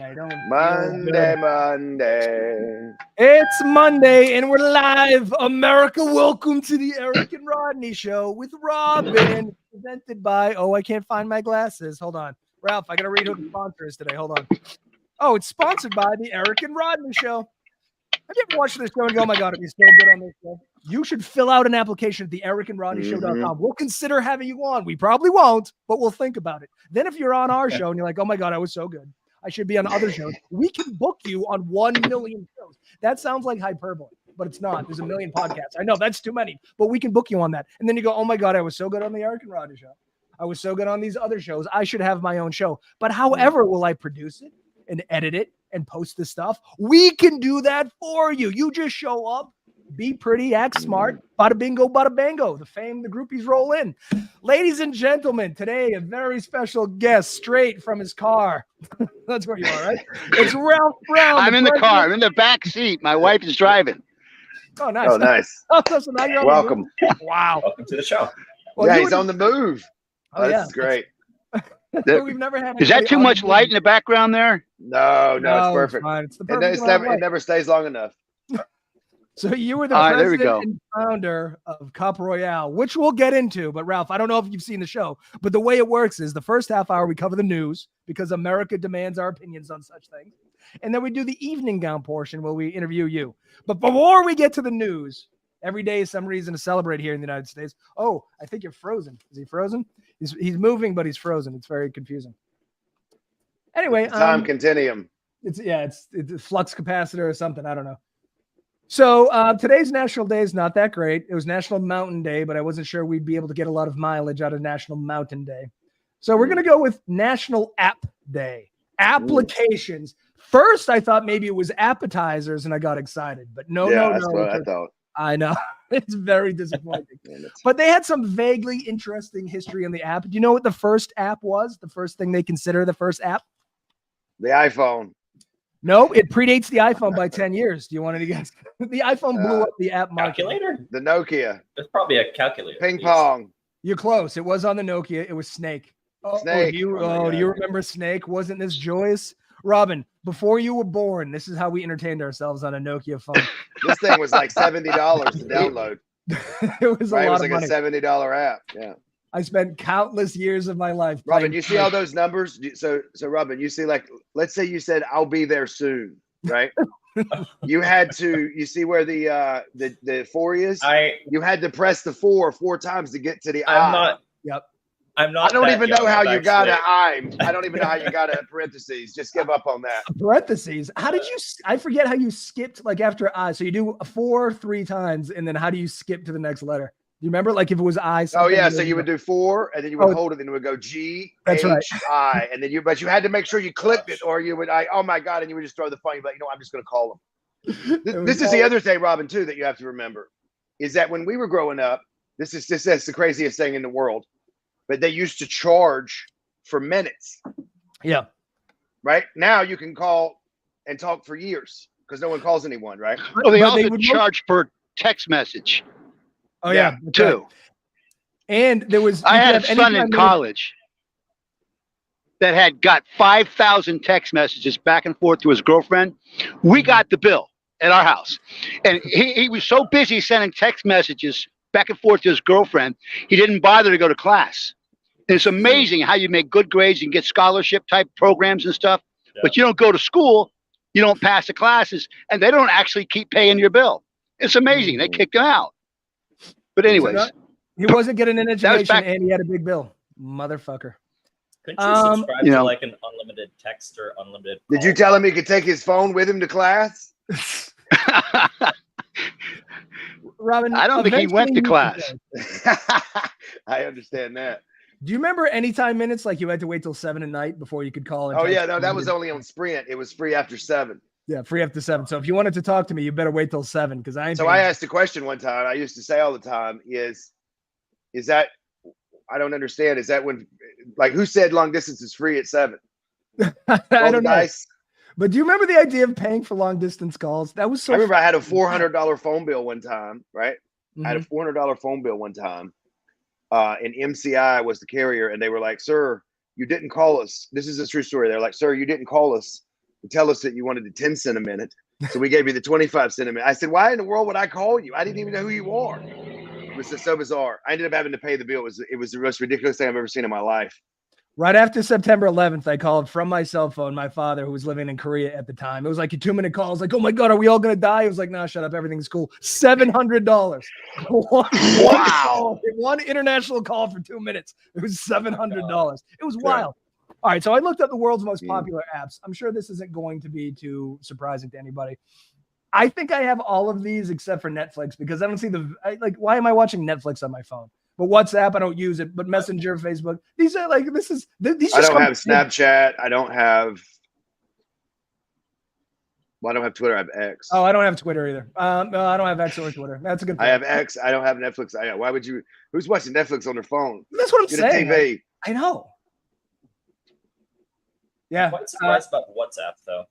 I don't feel Monday, good. Monday. It's Monday and we're live. America, welcome to the Eric and Rodney show with Robin, presented by, I can't find my glasses. Hold on. Ralph, I got to read who the sponsor is today. Hold on. Oh, it's sponsored by the Eric and Rodney show. Have you ever watched this show and go, oh my God, it'd be so good on this show? You should fill out an application at the ericandrodneyshow.com. We'll consider having you on. We probably won't, but we'll think about it. Then if you're on our show and you're like, oh my God, I was so good, I should be on other shows, we can book you on 1 million shows. That sounds like hyperbole, but it's not. There's a million podcasts. I know that's too many, but we can book you on that. And then you go, oh my God, I was so good on the Eric and Rodney show. I was so good on these other shows. I should have my own show. But however, will I produce it and edit it and post the stuff? We can do that for you. You just show up, be pretty, act smart, bada bingo, bada bango. The fame, the groupies roll in. Ladies and gentlemen, today a very special guest straight from his car. That's where you are, right? It's Ralph Brown. I'm in the car. I'm in the back seat. My wife is driving. Oh, nice. Oh, nice. So now you're on Welcome. the move. Wow. Welcome to the show. Well, Yeah, you he's would- on the move. Oh, yeah. That's great. We've never had. Is that anybody too on much the light move. in the background there? No, it's perfect. Fine. It's the It, perfect it's amount of never, light. it never stays long enough. So you were the All right, there we president go. and founder of CupRoyale, which we'll get into. But Ralph, I don't know if you've seen the show, but the way it works is the first half hour we cover the news because America demands our opinions on such things. And then we do the evening gown portion where we interview you. But before we get to the news, every day is some reason to celebrate here in the United States. Oh, I think you're frozen. Is he frozen? He's moving, but he's frozen. It's very confusing. Anyway, Time continuum. it's a flux capacitor or something. I don't know. So today's National Day is not that great. It was National Mountain Day, but I wasn't sure we'd be able to get a lot of mileage out of National Mountain Day. So we're going to go with National App Day. Applications. First, I thought maybe it was appetizers, and I got excited. But no. That's what I thought. I know. It's very disappointing. But they had some vaguely interesting history in the app. Do you know what the first app was? The first thing they consider the first app? The iPhone. No, it predates the iPhone by 10 years. Do you want to guess? The iPhone blew up the app market. Calculator? The Nokia. It's probably a calculator. Ping pong. You're close. It was on the Nokia. It was Snake. Snake. Do you Oh my do you God. remember Snake? Wasn't this joyous? Robin, before you were born, this is how we entertained ourselves on a Nokia phone. This thing was like $70 to download. It was a Right? It lot was of like money. a $70 app. Yeah. I spent countless years of my life. Robin, playing you see all those numbers? So Robin, you see, like, let's say you said, I'll be there soon, right? You had to, you see where the 4 is? You had to press the four times to get to the I. I'm not. Yep. I'm not. I don't that even young. know how I'm you got actually- I don't even know how you got a parentheses. Just give up on that. Parentheses. How did you? I forget how you skipped like after I. So you do 4 3 times, and then how do you skip to the next letter? You remember, like if it was I. Oh yeah, so you would do 4, and then you would hold it, and it would go G That's H right. I, and then but you had to make sure you clicked it, or you would oh my God, and you would just throw the phone. You'd be like, I'm just going to call them. This is the other thing, Robin, too, that you have to remember, is that when we were growing up, that's the craziest thing in the world, but they used to charge for minutes. Yeah. Right now, you can call and talk for years because no one calls anyone, right? Oh, they But also would charge per text message Oh yeah, that's too. right. And there was. I you had a could have son anytime in you- college that had got 5,000 text messages back and forth to his girlfriend. We got the bill at our house, and he was so busy sending text messages back and forth to his girlfriend, he didn't bother to go to class. And it's amazing how you make good grades and get scholarship type programs and stuff, but you don't go to school, you don't pass the classes, and they don't actually keep paying your bill. It's amazing. They kicked him out. But anyways, he wasn't getting an education, back- and he had a big bill, motherfucker. Couldn't you subscribe you to know. like an unlimited text or unlimited? Did you tell him he could take his phone with him to class? Robin, I don't think he went to eventually class. I understand that. Do you remember anytime minutes like you had to wait till 7 at night before you could call? And Oh text yeah, no, that somebody? was only on Sprint. It was free after 7. Yeah, free after 7. So if you wanted to talk to me, you better wait till 7 because I ain't. So I asked a question one time. I used to say all the time, is that, I don't understand. Is that when, like, who said long distance is free at 7? I Roll don't the know. dice. But do you remember the idea of paying for long distance calls? That was so. I remember I had a $400 phone bill one time, right? I had a Mhm. $400 phone bill one time. And MCI was the carrier, and they were like, "Sir, you didn't call us." This is a true story. They're like, "Sir, you didn't call us to tell us that you wanted the 10 cent a minute. So we gave you the 25 cent a minute. I said, why in the world would I call you? I didn't even know who you are. It was so bizarre. I ended up having to pay the bill. It was the most ridiculous thing I've ever seen in my life. Right after September 11th, I called from my cell phone my father, who was living in Korea at the time. It was like a 2-minute call. I was like, oh my God, are we all going to die? He was like, no, shut up. Everything's cool. $700. Wow. One international call for 2 minutes. It was $700. It was wild. All right. So I looked up the world's most popular apps. I'm sure this isn't going to be too surprising to anybody. I think I have all of these except for Netflix because I don't see why am I watching Netflix on my phone? But WhatsApp, I don't use it. But Messenger, Facebook, these are like these. I don't have Snapchat. I don't have. Well, I don't have Twitter. I have X. Oh, I don't have Twitter either. No, I don't have X or Twitter. That's a good point. I have X. I don't have Netflix. Why would you? Who's watching Netflix on their phone? That's what I'm saying. TV. I know. Yeah. I'm quite surprised about WhatsApp though.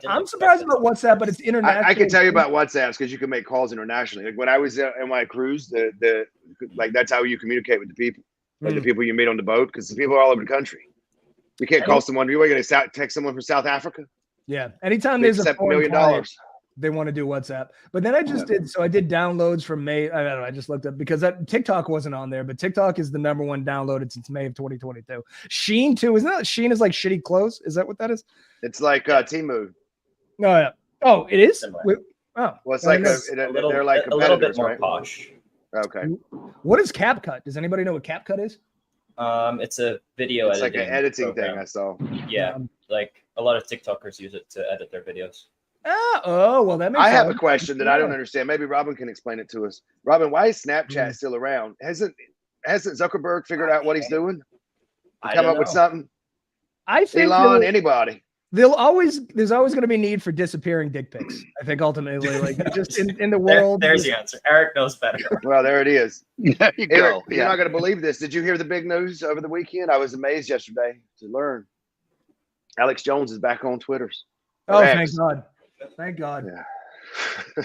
I'm surprised about WhatsApp, but it's international. I can tell you about WhatsApps because you can make calls internationally. Like when I was in my cruise, that's how you communicate with the people, like the people you meet on the boat, because the people are all over the country. You can't call someone. You're going to text someone from South Africa. Yeah, anytime there's $7 million, they want to do WhatsApp. But then I just did. So I did downloads from May. I don't know. I just looked up because TikTok wasn't on there, but TikTok is the #1 downloaded since May of 2022. Shein too. Isn't that Shein is like shitty clothes? Is that what that is? It's like Temu. No, yeah. Oh, it is. Well, it's like they're like a little bit more right? posh. Okay. What is CapCut? Does anybody know what CapCut is? It's a video. It's like an editing program. thing I saw. Yeah, like a lot of TikTokers use it to edit their videos. Oh, well, that makes sense. I have a question that I don't understand. Maybe Robin can explain it to us. Robin, why is Snapchat still around? Hasn't Zuckerberg figured out what he's doing? Come up with something? I think Elon, anybody. There's always going to be need for disappearing dick pics. I think ultimately, like just in the world. There's the answer. Eric knows better. Well, there it is. There you go. Eric, you're not going to believe this. Did you hear the big news over the weekend? I was amazed yesterday to learn. Alex Jones is back on Twitters. Oh, thank God. Thank God. Yeah.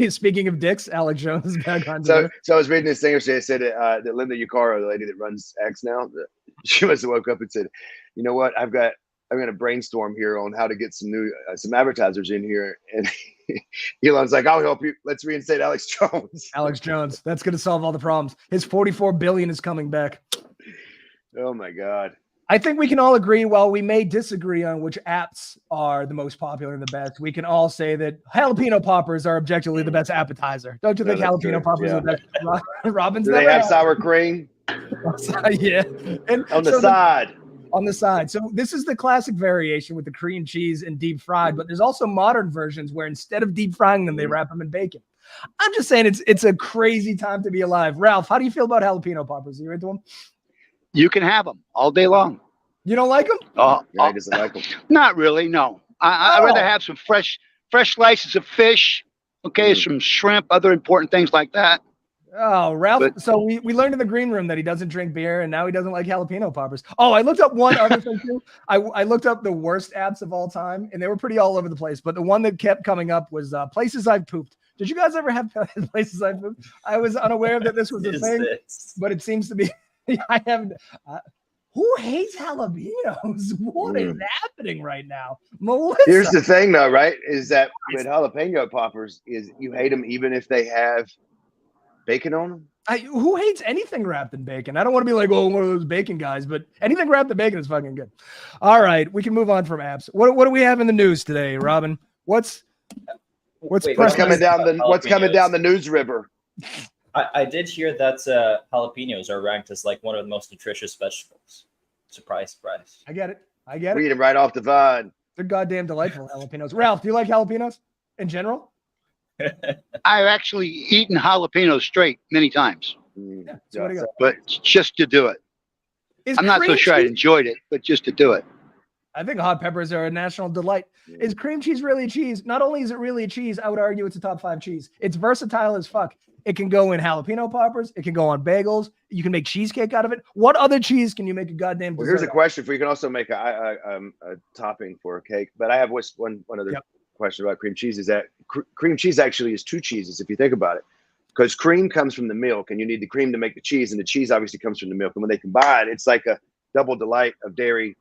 Speaking of dicks, Alex Jones is back on Twitter. So I was reading this thing. It said that Linda Yucaro, the lady that runs X now, she must have woke up and said, "You know what? I'm going to brainstorm here on how to get some advertisers in here." And Elon's like, "I'll help you. Let's reinstate Alex Jones." Alex Jones. That's going to solve all the problems. His $44 billion is coming back. Oh my God. I think we can all agree, while we may disagree on which apps are the most popular and the best, we can all say that jalapeno poppers are objectively the best appetizer. Don't you think jalapeno poppers are the best? Robin's Do they have sour cream? Yeah. And on the side. On the side. So this is the classic variation with the cream cheese and deep fried, but there's also modern versions where instead of deep frying them, they wrap them in bacon. I'm just saying it's a crazy time to be alive. Ralph, how do you feel about jalapeno poppers? Are you into them? You can have them all day long. You don't like them? Yeah, he doesn't like them. Not really. No, I'd rather have some fresh slices of fish. Okay, some shrimp, other important things like that. Oh, Ralph. So we learned in the green room that he doesn't drink beer, and now he doesn't like jalapeno poppers. Oh, I looked up one other thing too. I looked up the worst apps of all time, and they were pretty all over the place. But the one that kept coming up was places I've pooped. Did you guys ever have places I've pooped? I was unaware that this was a thing, but it seems to be. I have. Who hates jalapenos? What is happening right now, Melissa? Here's the thing, though, right? Is that with jalapeno poppers, is you hate them even if they have bacon on them. Who hates anything wrapped in bacon? I don't want to be like, oh, one of those bacon guys, but anything wrapped in bacon is fucking good. All right, we can move on from apps. What do we have in the news today, Robin? What's coming down the news river? I did hear that jalapenos are ranked as like one of the most nutritious vegetables. Surprise, surprise. I get it. We eat them right off the vine. They're goddamn delightful jalapenos. Ralph, do you like jalapenos in general? I've actually eaten jalapenos straight many times. Yeah, so what do you got? But just to do it. I'm not so sure I enjoyed it, but just to do it. I think hot peppers are a national delight. Is cream cheese really a cheese? Not only is it really a cheese, I would argue it's a top 5 cheese. It's versatile as fuck. It can go in jalapeno poppers. It can go on bagels. You can make cheesecake out of it. What other cheese can you make a goddamn dessert? Well, here's a question for you. You can also make a topping for a cake. But I have one other question about cream cheese. Is that cream cheese actually is 2 cheeses if you think about it, because cream comes from the milk, and you need the cream to make the cheese, and the cheese obviously comes from the milk. And when they combine, it's like a double delight of dairy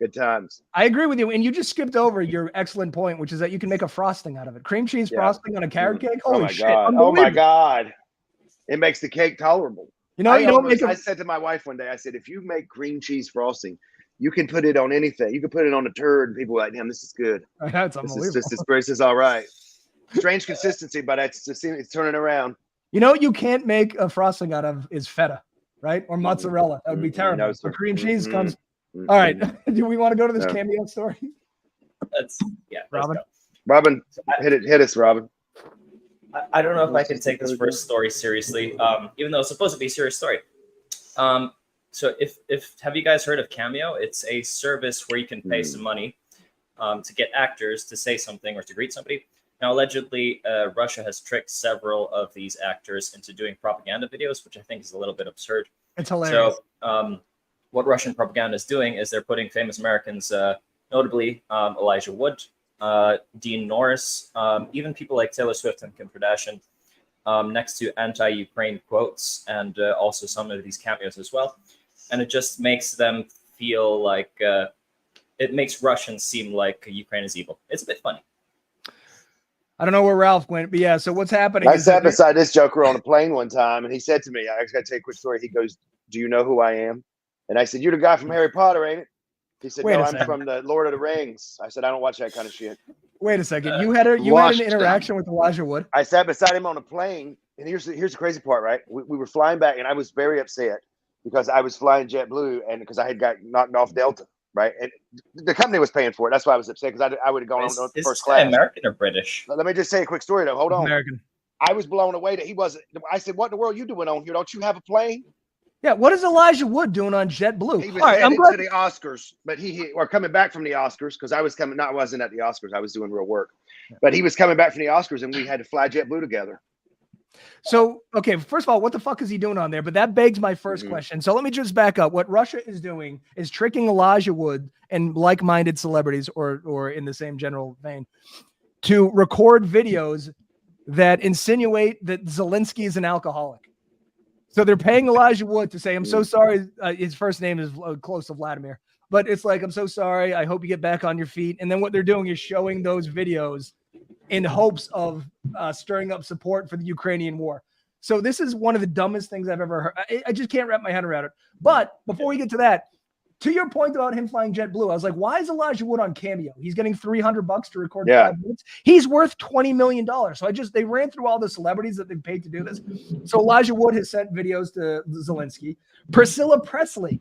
Good times. I agree with you. And you just skipped over your excellent point, which is that you can make a frosting out of it. Cream cheese frosting on a carrot cake. Oh Holy my shit. God. Oh my God. It makes the cake tolerable. You know, I said to my wife one day, I said, if you make cream cheese frosting, you can put it on anything. You can put it on a turd, and people are like, damn, this is good. That's unbelievable. This is all right. Strange consistency, but it's turning around. You know what you can't make a frosting out of is feta, right? Or mozzarella. That would be terrible. No, sir. But cream cheese comes. All right. Do we want to go to this Cameo story? Robin. Robin, hit us, Robin. I don't know if I can take this first story seriously, even though it's supposed to be a serious story. So if have you guys heard of Cameo? It's a service where you can pay some money to get actors to say something or to greet somebody. Now, allegedly, Russia has tricked several of these actors into doing propaganda videos, which I think is a little bit absurd. It's hilarious. So what Russian propaganda is doing is they're putting famous Americans, notably Elijah Wood, Dean Norris, even people like Taylor Swift and Kim Kardashian, next to anti-Ukraine quotes, and also some of these cameos as well. And it just makes them feel like it makes Russians seem like Ukraine is evil. It's a bit funny. I don't know where Ralph went, but yeah. So what's happening? I sat beside this joker on a plane one time, and he said to me, I just got to tell you a quick story. He goes, do you know who I am? And I said, you're the guy from Harry Potter, ain't it? He said, no, I'm from the Lord of the Rings. I said, I don't watch that kind of shit. Wait a second. You had an interaction with Elijah Wood? I sat beside him on a plane, and here's the crazy part, right? We were flying back, and I was very upset because I was flying JetBlue, and because I had got knocked off Delta, right? And the company was paying for it. That's why I was upset, because I would have gone on first class. American or British? Let me just say a quick story, though. Hold on. American. I was blown away that he wasn't. I said, what in the world are you doing on here? Don't you have a plane? Yeah, what is Elijah Wood doing on JetBlue? He was headed to the Oscars, but or coming back from the Oscars, because I wasn't at the Oscars. I was doing real work. But he was coming back from the Oscars, and we had to fly JetBlue together. So, okay, first of all, what the fuck is he doing on there? But that begs my first question. So let me just back up. What Russia is doing is tricking Elijah Wood and like-minded celebrities, or in the same general vein, to record videos that insinuate that Zelensky is an alcoholic. So they're paying Elijah Wood to say, I'm so sorry. His first name is close to Vladimir. But it's like, I'm so sorry. I hope you get back on your feet. And then what they're doing is showing those videos in hopes of stirring up support for the Ukrainian war. So this is one of the dumbest things I've ever heard. I just can't wrap my head around it. But before we get to that, to your point about him flying JetBlue, I was like, why is Elijah Wood on Cameo? He's getting $300 to record 5 minutes. He's worth $20 million. So they ran through all the celebrities that they've paid to do this. So Elijah Wood has sent videos to Zelensky. Priscilla Presley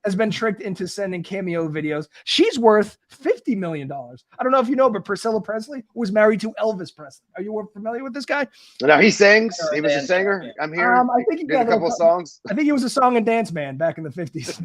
has been tricked into sending Cameo videos. She's worth $50 million. I don't know if you know, but Priscilla Presley was married to Elvis Presley. Are you familiar with this guy? No, he sings. He was a singer. I'm hearing. I think he did a couple of songs. I think he was a song and dance man back in the 50s.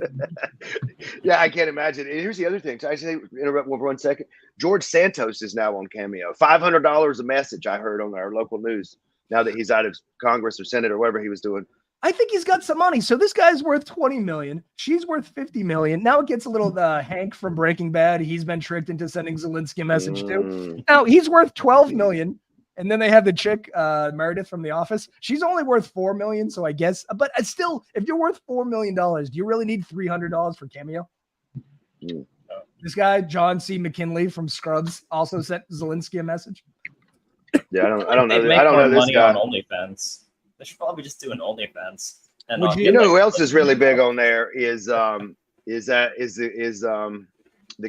Yeah, I can't imagine. And here's the other thing. I say interrupt for 1 second. George Santos is now on Cameo. $500 a message, I heard on our local news. Now that he's out of Congress or Senate or whatever he was doing. I think he's got some money. So this guy's worth $20 million. She's worth $50 million. Now it gets a little Hank from Breaking Bad. He's been tricked into sending Zelensky a message too. Now he's worth $12 million. And then they have the chick, Meredith from The Office. She's only worth $4 million. So I guess, but still, if you're worth $4 million, do you really need $300 for Cameo? This guy, John C. McKinley from Scrubs, also sent Zelensky a message. Yeah, I don't know. They I don't know this money guy. on OnlyFans. They should probably just do an OnlyFans. And You know who else is really big on there is the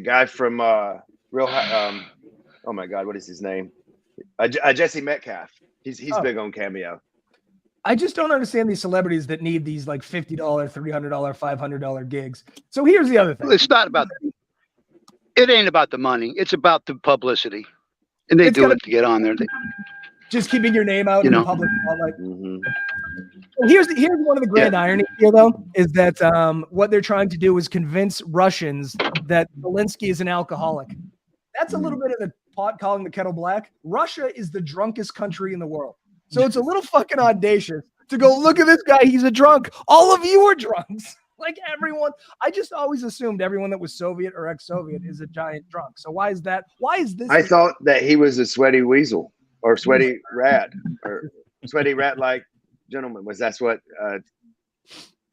guy from Real. Oh my God, what is his name? Jesse Metcalf. He's big on Cameo. I just don't understand these celebrities that need these like $50, $300, $500 gigs. So here's the other thing. It's not about it. Ain't about the money. It's about the publicity, and they do it to get on there. Just keeping your name out in the public spotlight. Here's one of the grand ironies here, though, is that what they're trying to do is convince Russians that Zelensky is an alcoholic. That's a little bit of the pot calling the kettle black. Russia is the drunkest country in the world. So it's a little fucking audacious to go, look at this guy. He's a drunk. All of you are drunks. Like everyone. I just always assumed everyone that was Soviet or ex-Soviet is a giant drunk. So why is that? Why is this? I thought that he was a sweaty weasel or sweaty rat or sweaty rat-like gentleman. That's what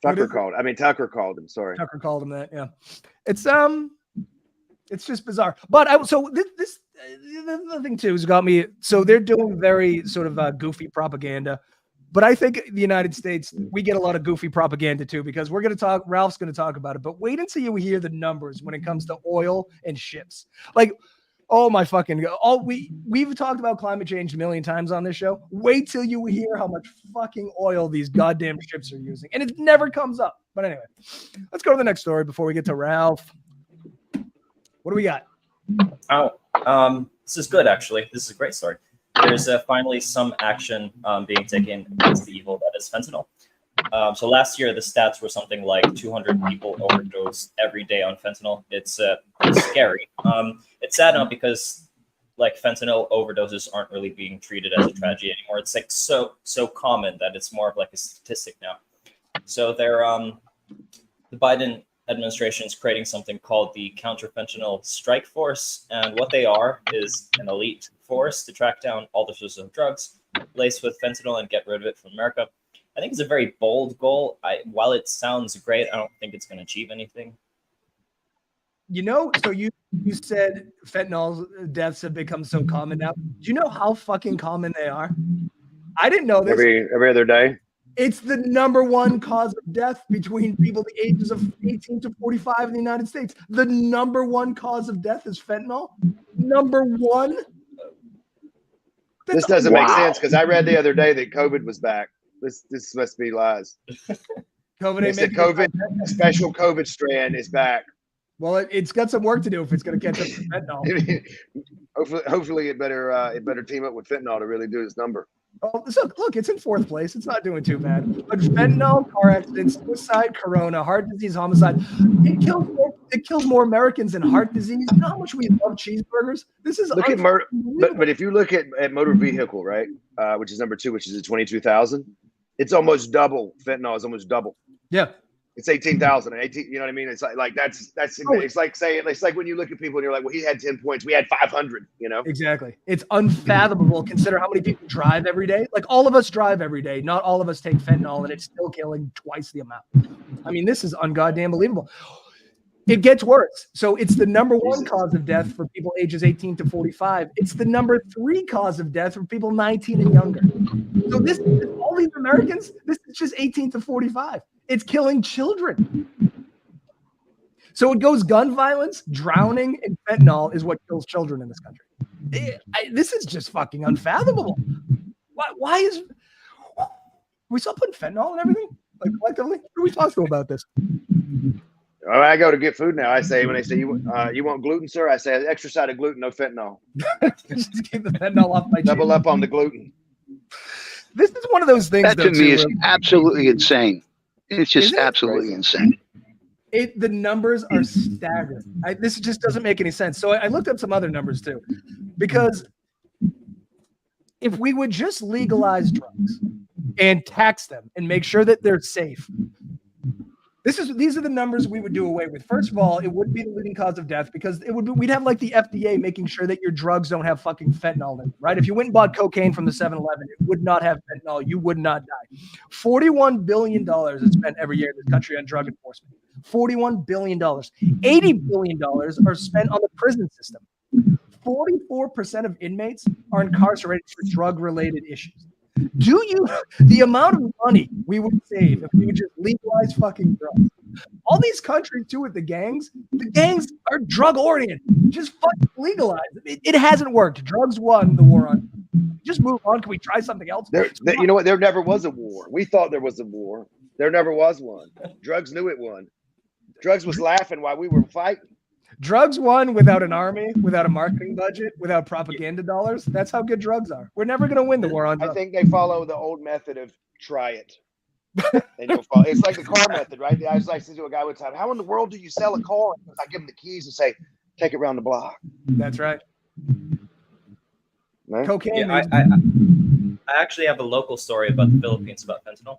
Tucker called. I mean, Tucker called him. Sorry. Tucker called him that. Yeah. It's It's just bizarre. But the thing too has got me. So they're doing very sort of goofy propaganda. But I think the United States, we get a lot of goofy propaganda too, because we're going to talk, Ralph's going to talk about it, but wait until you hear the numbers when it comes to oil and ships. Like, oh my fucking God. We've talked about climate change a million times on this show. Wait till you hear how much fucking oil these goddamn ships are using. And it never comes up. But anyway, let's go to the next story before we get to Ralph. What do we got? This is good, actually. This is a great story. There's finally some action being taken against the evil that is fentanyl. So last year, the stats were something like 200 people overdosed every day on fentanyl. It's scary. It's sad now because like fentanyl overdoses aren't really being treated as a tragedy anymore. It's like so common that it's more of like a statistic now. So they're the Biden administration is creating something called the Counter-Fentanyl Strike Force, and what they are is an elite force to track down all the sorts of drugs laced with fentanyl and get rid of it from America. I think it's a very bold goal. While it sounds great, I don't think it's going to achieve anything. You know, so you said fentanyl deaths have become so common now. Do you know how fucking common they are? I didn't know this. Every other day. It's the number one cause of death between people the ages of 18 to 45 in the United States. The number one cause of death is fentanyl. Number one. This doesn't make sense because I read the other day that COVID was back. This must be lies. COVID special COVID strand is back. Well, it's got some work to do if it's going to catch up to fentanyl. hopefully, it better team up with fentanyl to really do its number. Oh, so look, it's in fourth place. It's not doing too bad. But fentanyl, car accidents, suicide, corona, heart disease, homicide, it kills more Americans than heart disease. You know how much we love cheeseburgers? This is look at but if you look at motor vehicle, right, which is number 2, which is at 22,000, it's almost double. Fentanyl is almost double. Yeah. It's 18,000 and 18. You know what I mean? It's like that's it's like saying it's like when you look at people and you're like, well, he had 10 points, we had 500. You know? Exactly. It's unfathomable. Consider how many people drive every day. Like all of us drive every day. Not all of us take fentanyl, and it's still killing twice the amount. I mean, this is ungoddamn believable. It gets worse. So it's the number one cause of death for people ages 18 to 45. It's the number 3 cause of death for people 19 and younger. So this all these Americans, this is just 18 to 45. It's killing children. So it goes gun violence, drowning, and fentanyl is what kills children in this country. This is just fucking unfathomable. Why is we still putting fentanyl and everything? Like collectively? Who do we talk to about this? When I go to get food now, I say, when they say, you want gluten, sir? I say, extra side of gluten, no fentanyl. Just keep the fentanyl off my Double up on the gluten. This is one of those things that to me is absolutely insane. It's just absolutely insane. The numbers are staggering. This just doesn't make any sense. So I looked up some other numbers too, because if we would just legalize drugs and tax them and make sure that they're safe, these are the numbers we would do away with. First of all, it wouldn't be the leading cause of death because we'd have like the FDA making sure that your drugs don't have fucking fentanyl in it, right? If you went and bought cocaine from the 7-Eleven, it would not have fentanyl. You would not die. $41 billion is spent every year in this country on drug enforcement. $41 billion. $80 billion are spent on the prison system. 44% of inmates are incarcerated for drug-related issues. The amount of money we would save if we would just legalize fucking drugs. All these countries too with the gangs are drug oriented. Just fucking legalize it. It hasn't worked. Drugs won the war on. Just move on. Can we try something else? You know what? There never was a war. We thought there was a war. There never was one. Drugs knew it won. Drugs was laughing while we were fighting. Drugs won without an army, without a marketing budget, without propaganda dollars. That's how good drugs are. We're never going to win the war on drugs. I think they follow the old method of try it. And you'll follow. It's like the car method, right? I was like to a guy one time, how in the world do you sell a car? I give him the keys and say, take it around the block. That's right. Right? Cocaine. Yeah, I actually have a local story about the Philippines about fentanyl.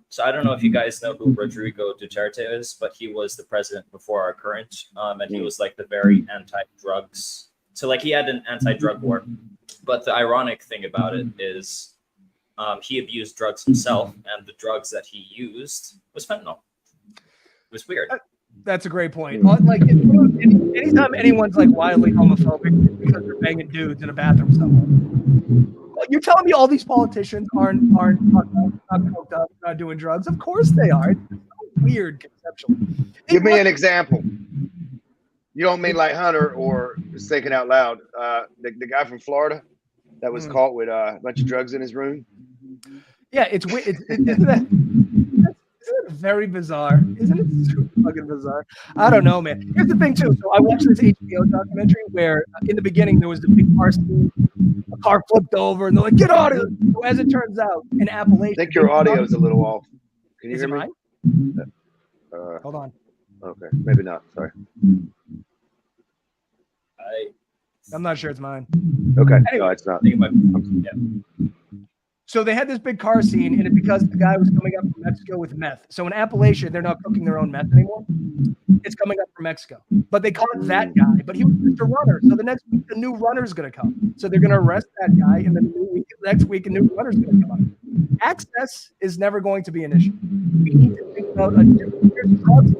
So I don't know if you guys know who Rodrigo Duterte is, but he was the president before our current, and he was like the very anti-drugs. So like he had an anti-drug war, but the ironic thing about it is he abused drugs himself, and the drugs that he used was fentanyl. It was weird. That's a great point. Like anytime anyone's like wildly homophobic it's because they're banging dudes in a bathroom somewhere. You're telling me all these politicians aren't coked up, not doing drugs? Of course they are. It's so weird conceptually. Give me an example. You don't mean like Hunter or just thinking out loud. The guy from Florida that was caught with a bunch of drugs in his room. Yeah, it's weird. Isn't that very bizarre? Isn't it super fucking bizarre? I don't know, man. Here's the thing, too. So I watched this HBO documentary where in the beginning there was the big car scene. A car flipped over and they're like, get out of here. So as it turns out, in Appalachia. I think your audio is a little off. Can you Is hear it me? mine? Hold on. Okay, maybe not. Sorry. I'm not sure it's mine. Okay, Anyway. no, it's not. I think it might be, yeah. So they had this big car scene, and it's because the guy was coming up from Mexico with meth. So in Appalachia, they're not cooking their own meth anymore. It's coming up from Mexico. But they caught that guy, but he was just a runner. So the next week, the new runner's going to come. So they're going to arrest that guy, and then next week, a new runner's going to come up. Access is never going to be an issue. We need to think about a different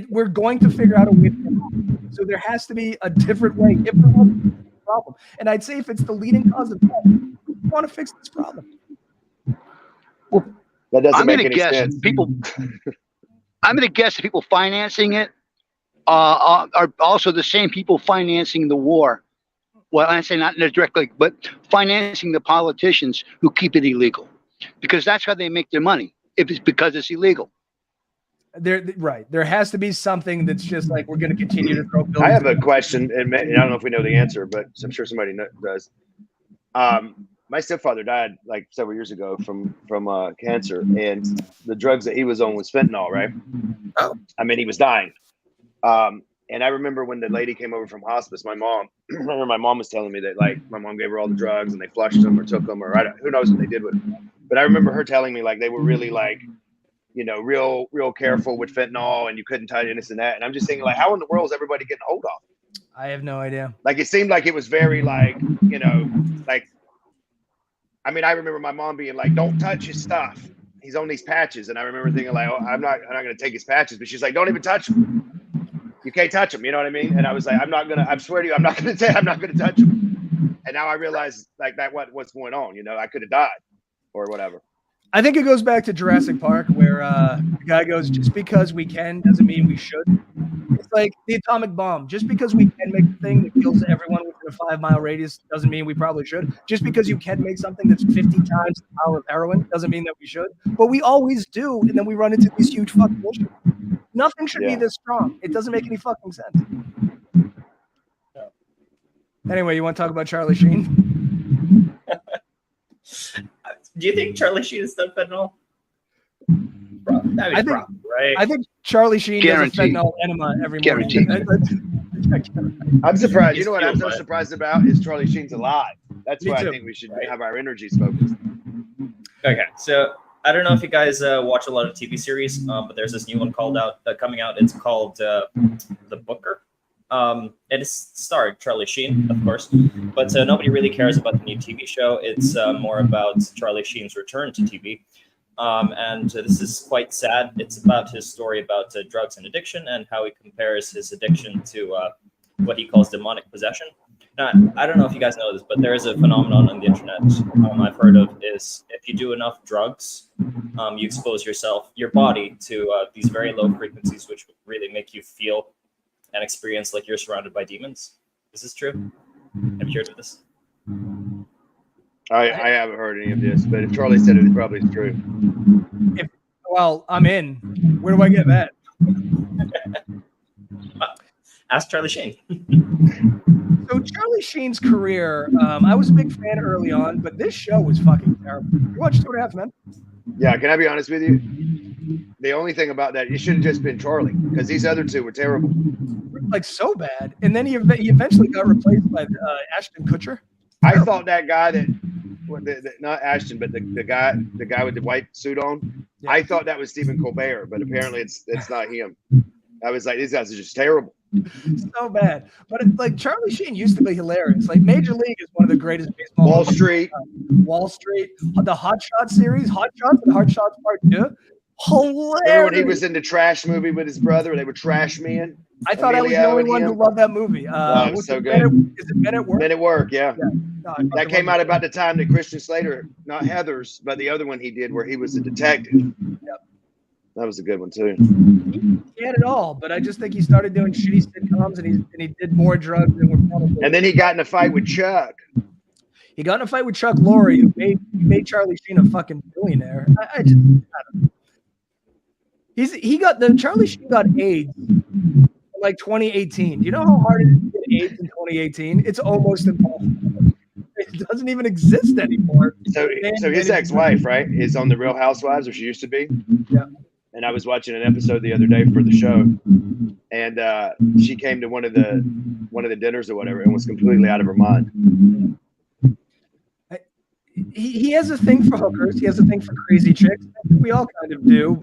we're going to figure out a way to get out. So there has to be a different way if there was a problem. And I'd say if it's the leading cause of death, we want to fix this problem. That doesn't make any sense. I'm going to guess the people financing it are also the same people financing the war. Well, I say not directly, but financing the politicians who keep it illegal, because that's how they make their money. If it's because it's illegal. Right. There has to be something that's just like we're going to continue to throw bills. I have a question, and I don't know if we know the answer, but I'm sure somebody does. My stepfather died like several years ago from cancer, and the drugs that he was on was fentanyl, right? Oh. I mean, he was dying. And I remember when the lady came over from hospice, my mom was telling me that like my mom gave her all the drugs and they flushed them or took them or who knows what they did with them. But I remember her telling me like they were really like, you know, real careful with fentanyl and you couldn't touch this and that. And I'm just thinking like, how in the world is everybody getting hold of it? I have no idea. Like it seemed like it was very like, you know, like, I mean, I remember my mom being like, don't touch his stuff. He's on these patches. And I remember thinking like, oh, I'm not going to take his patches, but she's like, don't even touch him. You can't touch him. You know what I mean? And I was like, I swear to you, I'm not going to touch him. And now I realize like what's going on. You know, I could have died or whatever. I think it goes back to Jurassic Park where the guy goes, just because we can doesn't mean we should. It's like the atomic bomb. Just because we can make a thing that kills everyone within a 5-mile radius doesn't mean we probably should. Just because you can make something that's 50 times the power of heroin doesn't mean that we should. But we always do, and then we run into these huge fucking issues. Nothing should be this strong. It doesn't make any fucking sense. Anyway, you want to talk about Charlie Sheen? Do you think Charlie Sheen has done fentanyl? I think, right? I think Charlie Sheen Guaranteed. does a fentanyl enema every morning. I'm surprised. You know what I'm so surprised about is Charlie Sheen's alive. That's why I think we should have our energies focused. Okay, so I don't know if you guys watch a lot of TV series, but there's this new one coming out. It's called The Booker. And it's starring Charlie Sheen, of course, but nobody really cares about the new TV show. It's more about Charlie Sheen's return to TV. And this is quite sad. It's about his story about drugs and addiction and how he compares his addiction to what he calls demonic possession. Now, I don't know if you guys know this, but there is a phenomenon on the internet I've heard of is if you do enough drugs, you expose your body to these very low frequencies, which really make you feel and experience like you're surrounded by demons. Is this true? Have you heard of this? I haven't heard any of this, but if Charlie said it, it probably is true. Well, I'm in. Where do I get that? Ask Charlie Sheen. So Charlie Sheen's career, I was a big fan early on, but this show was fucking terrible. You watched 2.5 Men? Yeah, can I be honest with you? The only thing about that, it should have just been Charlie, because these other two were terrible. Like so bad. And then he eventually got replaced by Ashton Kutcher. I thought that guy not Ashton, but the guy with the white suit on. Yeah. I thought that was Stephen Colbert, but apparently it's not him. I was like, these guys are just terrible. So bad. But it's like Charlie Sheen used to be hilarious. Like Major League is one of the greatest baseball. Wall Street, the Hot Shots series, Hot Shots and Hot Shots Part 2. Hilarious. Remember when he was in the Trash movie with his brother? They were trash men. I thought I was the Emilio only and one who him. loved that movie. Oh, it was so Men good. Is it Men at Work? Men at Work, yeah. No, I That fucking came love out it. about the time that Christian Slater, not Heather's, but the other one he did where he was a detective. Yep. That was a good one too. He had it all, but I just think he started doing shitty sitcoms and he did more drugs than we're probably. And then he got in a fight with Chuck. He got in a fight with Chuck Lorre, who made Charlie Sheen a fucking billionaire. I don't know. Charlie Sheen got AIDS in like 2018. Do you know how hard it is to get AIDS in 2018? It's almost impossible. It doesn't even exist anymore. So his ex-wife, right, is on the Real Housewives, or she used to be. Yeah. And I was watching an episode the other day for the show, and she came to one of the dinners or whatever, and was completely out of her mind. He has a thing for hookers. He has a thing for crazy chicks. We all kind of do.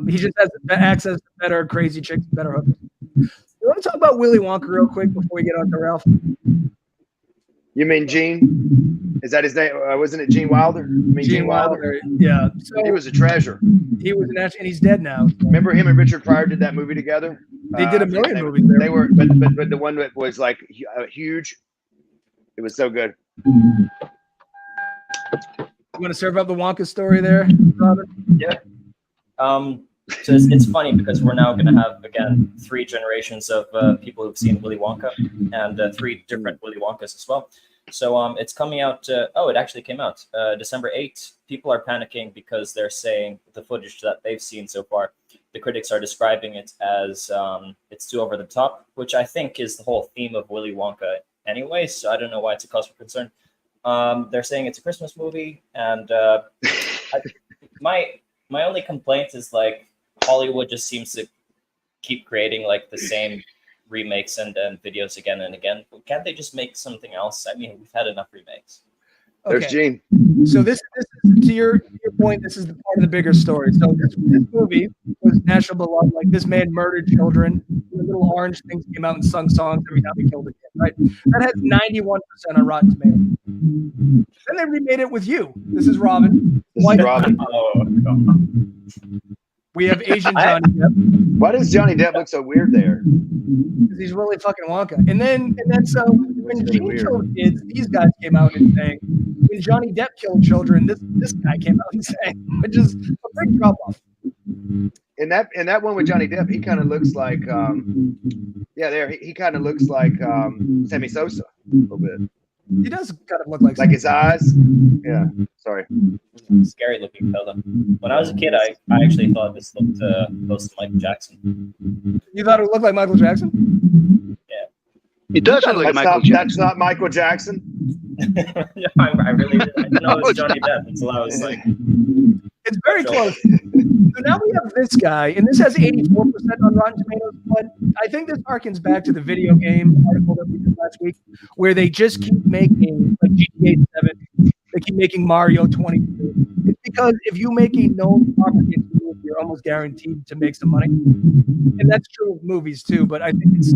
He just has access to better crazy chicks, better hookers. You want to talk about Willy Wonka real quick before we get on to Ralph? You mean Gene? Is that his name? Wasn't it Gene Wilder? Gene Wilder. Yeah. So he was a treasure. He was an and he's dead now. Remember him and Richard Pryor did that movie together? They did a million movies there. They were, but the one that was like huge. It was so good. You want to serve up the Wonka story there, Robert? Yeah. So it's funny because we're now going to have, again, 3 generations of people who've seen Willy Wonka and 3 different Willy Wonkas as well. So it's coming out. It actually came out December 8th. People are panicking because they're saying the footage that they've seen so far, the critics are describing it as it's too over the top, which I think is the whole theme of Willy Wonka anyway. So I don't know why it's a cause for concern. They're saying it's a Christmas movie, and my only complaint is like Hollywood just seems to keep creating like the same remakes and videos again and again. Can't they just make something else? I mean, we've had enough remakes. Okay. There's Gene. So this is to your point. This is the part of the bigger story. So this movie was national beloved. Like, this man murdered children. The little orange things came out and sung songs every time he killed a kid. Right? That has 91% on Rotten Tomatoes. Then they remade it with you. This is Robin. Robin. Oh, God. We have Asian Johnny Depp. Why does Johnny Depp look so weird there? Because he's really fucking Wonka. And then so when Gene killed kids, these guys came out and saying, when Johnny Depp killed children, this guy came out and saying, which is a big drop off. In that one with Johnny Depp, he kind of looks like he kind of looks like Sammy Sosa a little bit. He does kind of look like his eyes. Yeah, sorry. Scary looking fella. When I was a kid, I actually thought this looked close to Michael Jackson. You thought it looked like Michael Jackson? Yeah. It does look like Michael Jackson. That's not Michael Jackson. Yeah, I really didn't know it was Johnny Depp until I was like. It's very close. So now we have this guy, and this has 84% on Rotten Tomatoes. But I think this harkens back to the video game article that we did last week, where they just keep making like GTA 7. They keep making Mario 22. It's because if you make a known property, you're almost guaranteed to make some money, and that's true of movies too. But I think it's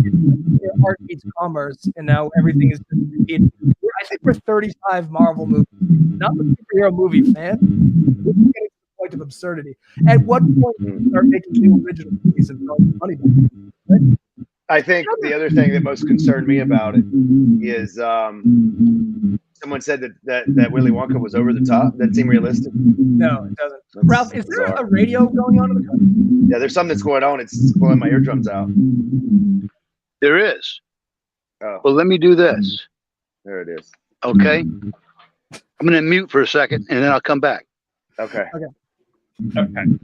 art meets commerce, and now everything is just repeated. I think we're 35 Marvel movies, not a superhero movie fan. We're getting to the point of absurdity. At what point do you start making new original movies and throwing money back? Right? I think the other thing that most concerned me about it is someone said that Willy Wonka was over the top. That seemed realistic. No, it doesn't. Ralph, is there a radio going on in the car? Yeah, there's something that's going on. It's blowing my eardrums out. There is. Oh. Well, let me do this. There it is. Okay. I'm going to mute for a second, and then I'll come back. Okay. Okay. Thank God.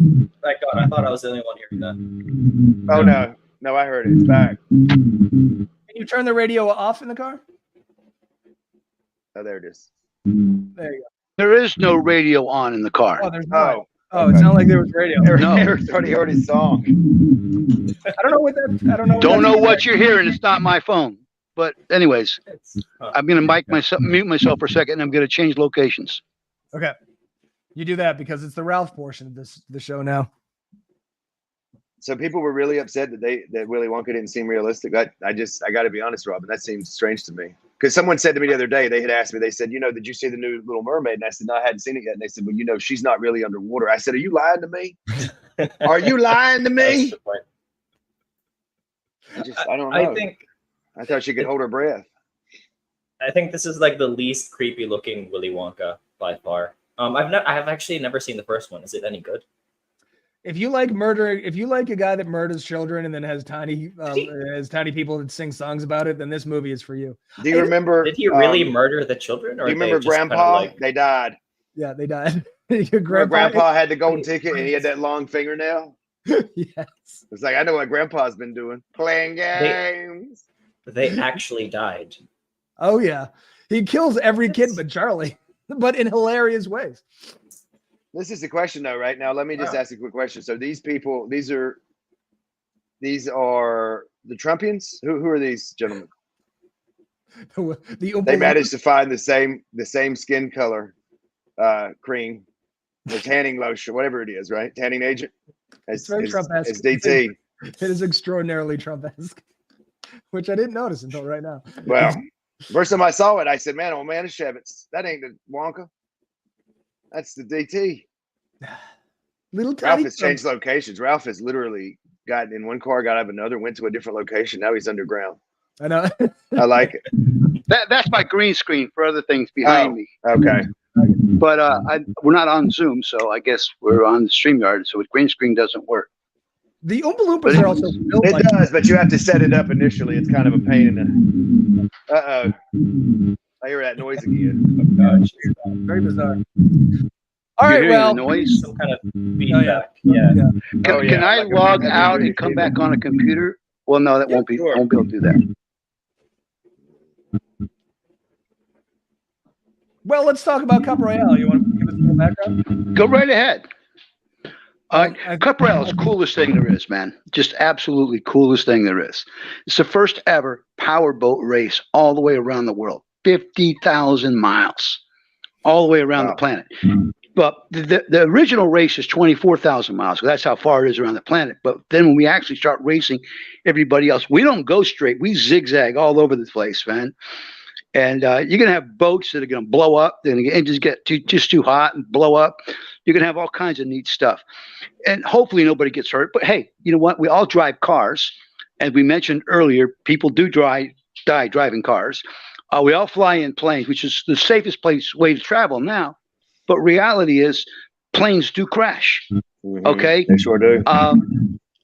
I thought I was the only one hearing that. Oh, no, I heard it. It's back. Can you turn the radio off in the car? Oh, there it is. There you go. There is no radio on in the car. Oh, there's no. Oh, okay. It sounded like there was radio. No. Eric's already heard his song. I don't know what that. I don't know. Don't know what you're hearing. It's not my phone. But anyways, I'm going to mute myself for a second, and I'm going to change locations. Okay. You do that because it's the Ralph portion of the show now. So people were really upset that Willy Wonka didn't seem realistic. I got to be honest, Robin, that seems strange to me. Because someone said to me the other day, they had asked me, they said, did you see the new Little Mermaid? And I said, no, I hadn't seen it yet. And they said, well, she's not really underwater. I said, are you lying to me? Are you lying to That's me? the point. I don't know. I I thought she could hold her breath. think this is like the least creepy looking Willy Wonka by far. I've actually never seen the first one. Is it any good? If you like murdering, if you like a guy that murders children and then has tiny people that sing songs about it, then this movie is for you. Do you remember? Did he really murder the children, or Do you they remember just kind of Grandpa? like? They died. Yeah, they died. Your Remember Grandpa had the golden ticket and he had that long fingernail. Yes. It's like I know what Grandpa's been doing, playing games. They actually died. Oh yeah, he kills every kid but Charlie, but in hilarious ways. This is the question though, right now. Let me just ask a quick question. So these people, these are the Trumpians. Who are these gentlemen? They managed to find the same skin color, cream, or tanning lotion, whatever it is, right? Tanning agent. It's very Trump-esque. It's DT. It is extraordinarily Trump-esque, which I didn't notice until right now. Well, first time I saw it, I said, "Man, old Manischewitz, that ain't the Wonka. That's the DT." Little Ralph tiny has changed locations. Ralph has literally gotten in one car, got out of another, went to a different location. Now he's underground. I know. I like it. That's my green screen for other things behind me. Okay. But we're not on Zoom, so I guess we're on the StreamYard, so the green screen doesn't work. The Oompa Loompas are also built It like does, but you have to set it up initially. It's kind of a pain in the. I hear that noise again. Oh, gosh. very bizarre. All right, You're hearing well, the noise. Some kind of feedback. Yeah. Can I like a log heavy out duty and come feedback. back on a computer? Well, no, that won't be. Sure. I won't be able to do that. well, let's talk about CupRoyale. You want to give us a little background? Go right ahead. I- CupRoyale is the coolest thing there is, man. Just absolutely coolest thing there is. It's the first ever powerboat race all the way around the world. 50,000 miles all the way around the planet. But the original race is 24,000 miles. So that's how far it is around the planet. But then when we actually start racing everybody else, we don't go straight. We zigzag all over the place, man. And you're going to have boats that are going to blow up. Then the engines get too hot and blow up. You're going to have all kinds of neat stuff. And hopefully nobody gets hurt. But hey, you know what? We all drive cars. As we mentioned earlier, people do die driving cars. We all fly in planes, which is the safest way to travel now. But reality is planes do crash. Mm-hmm. Okay? They sure do.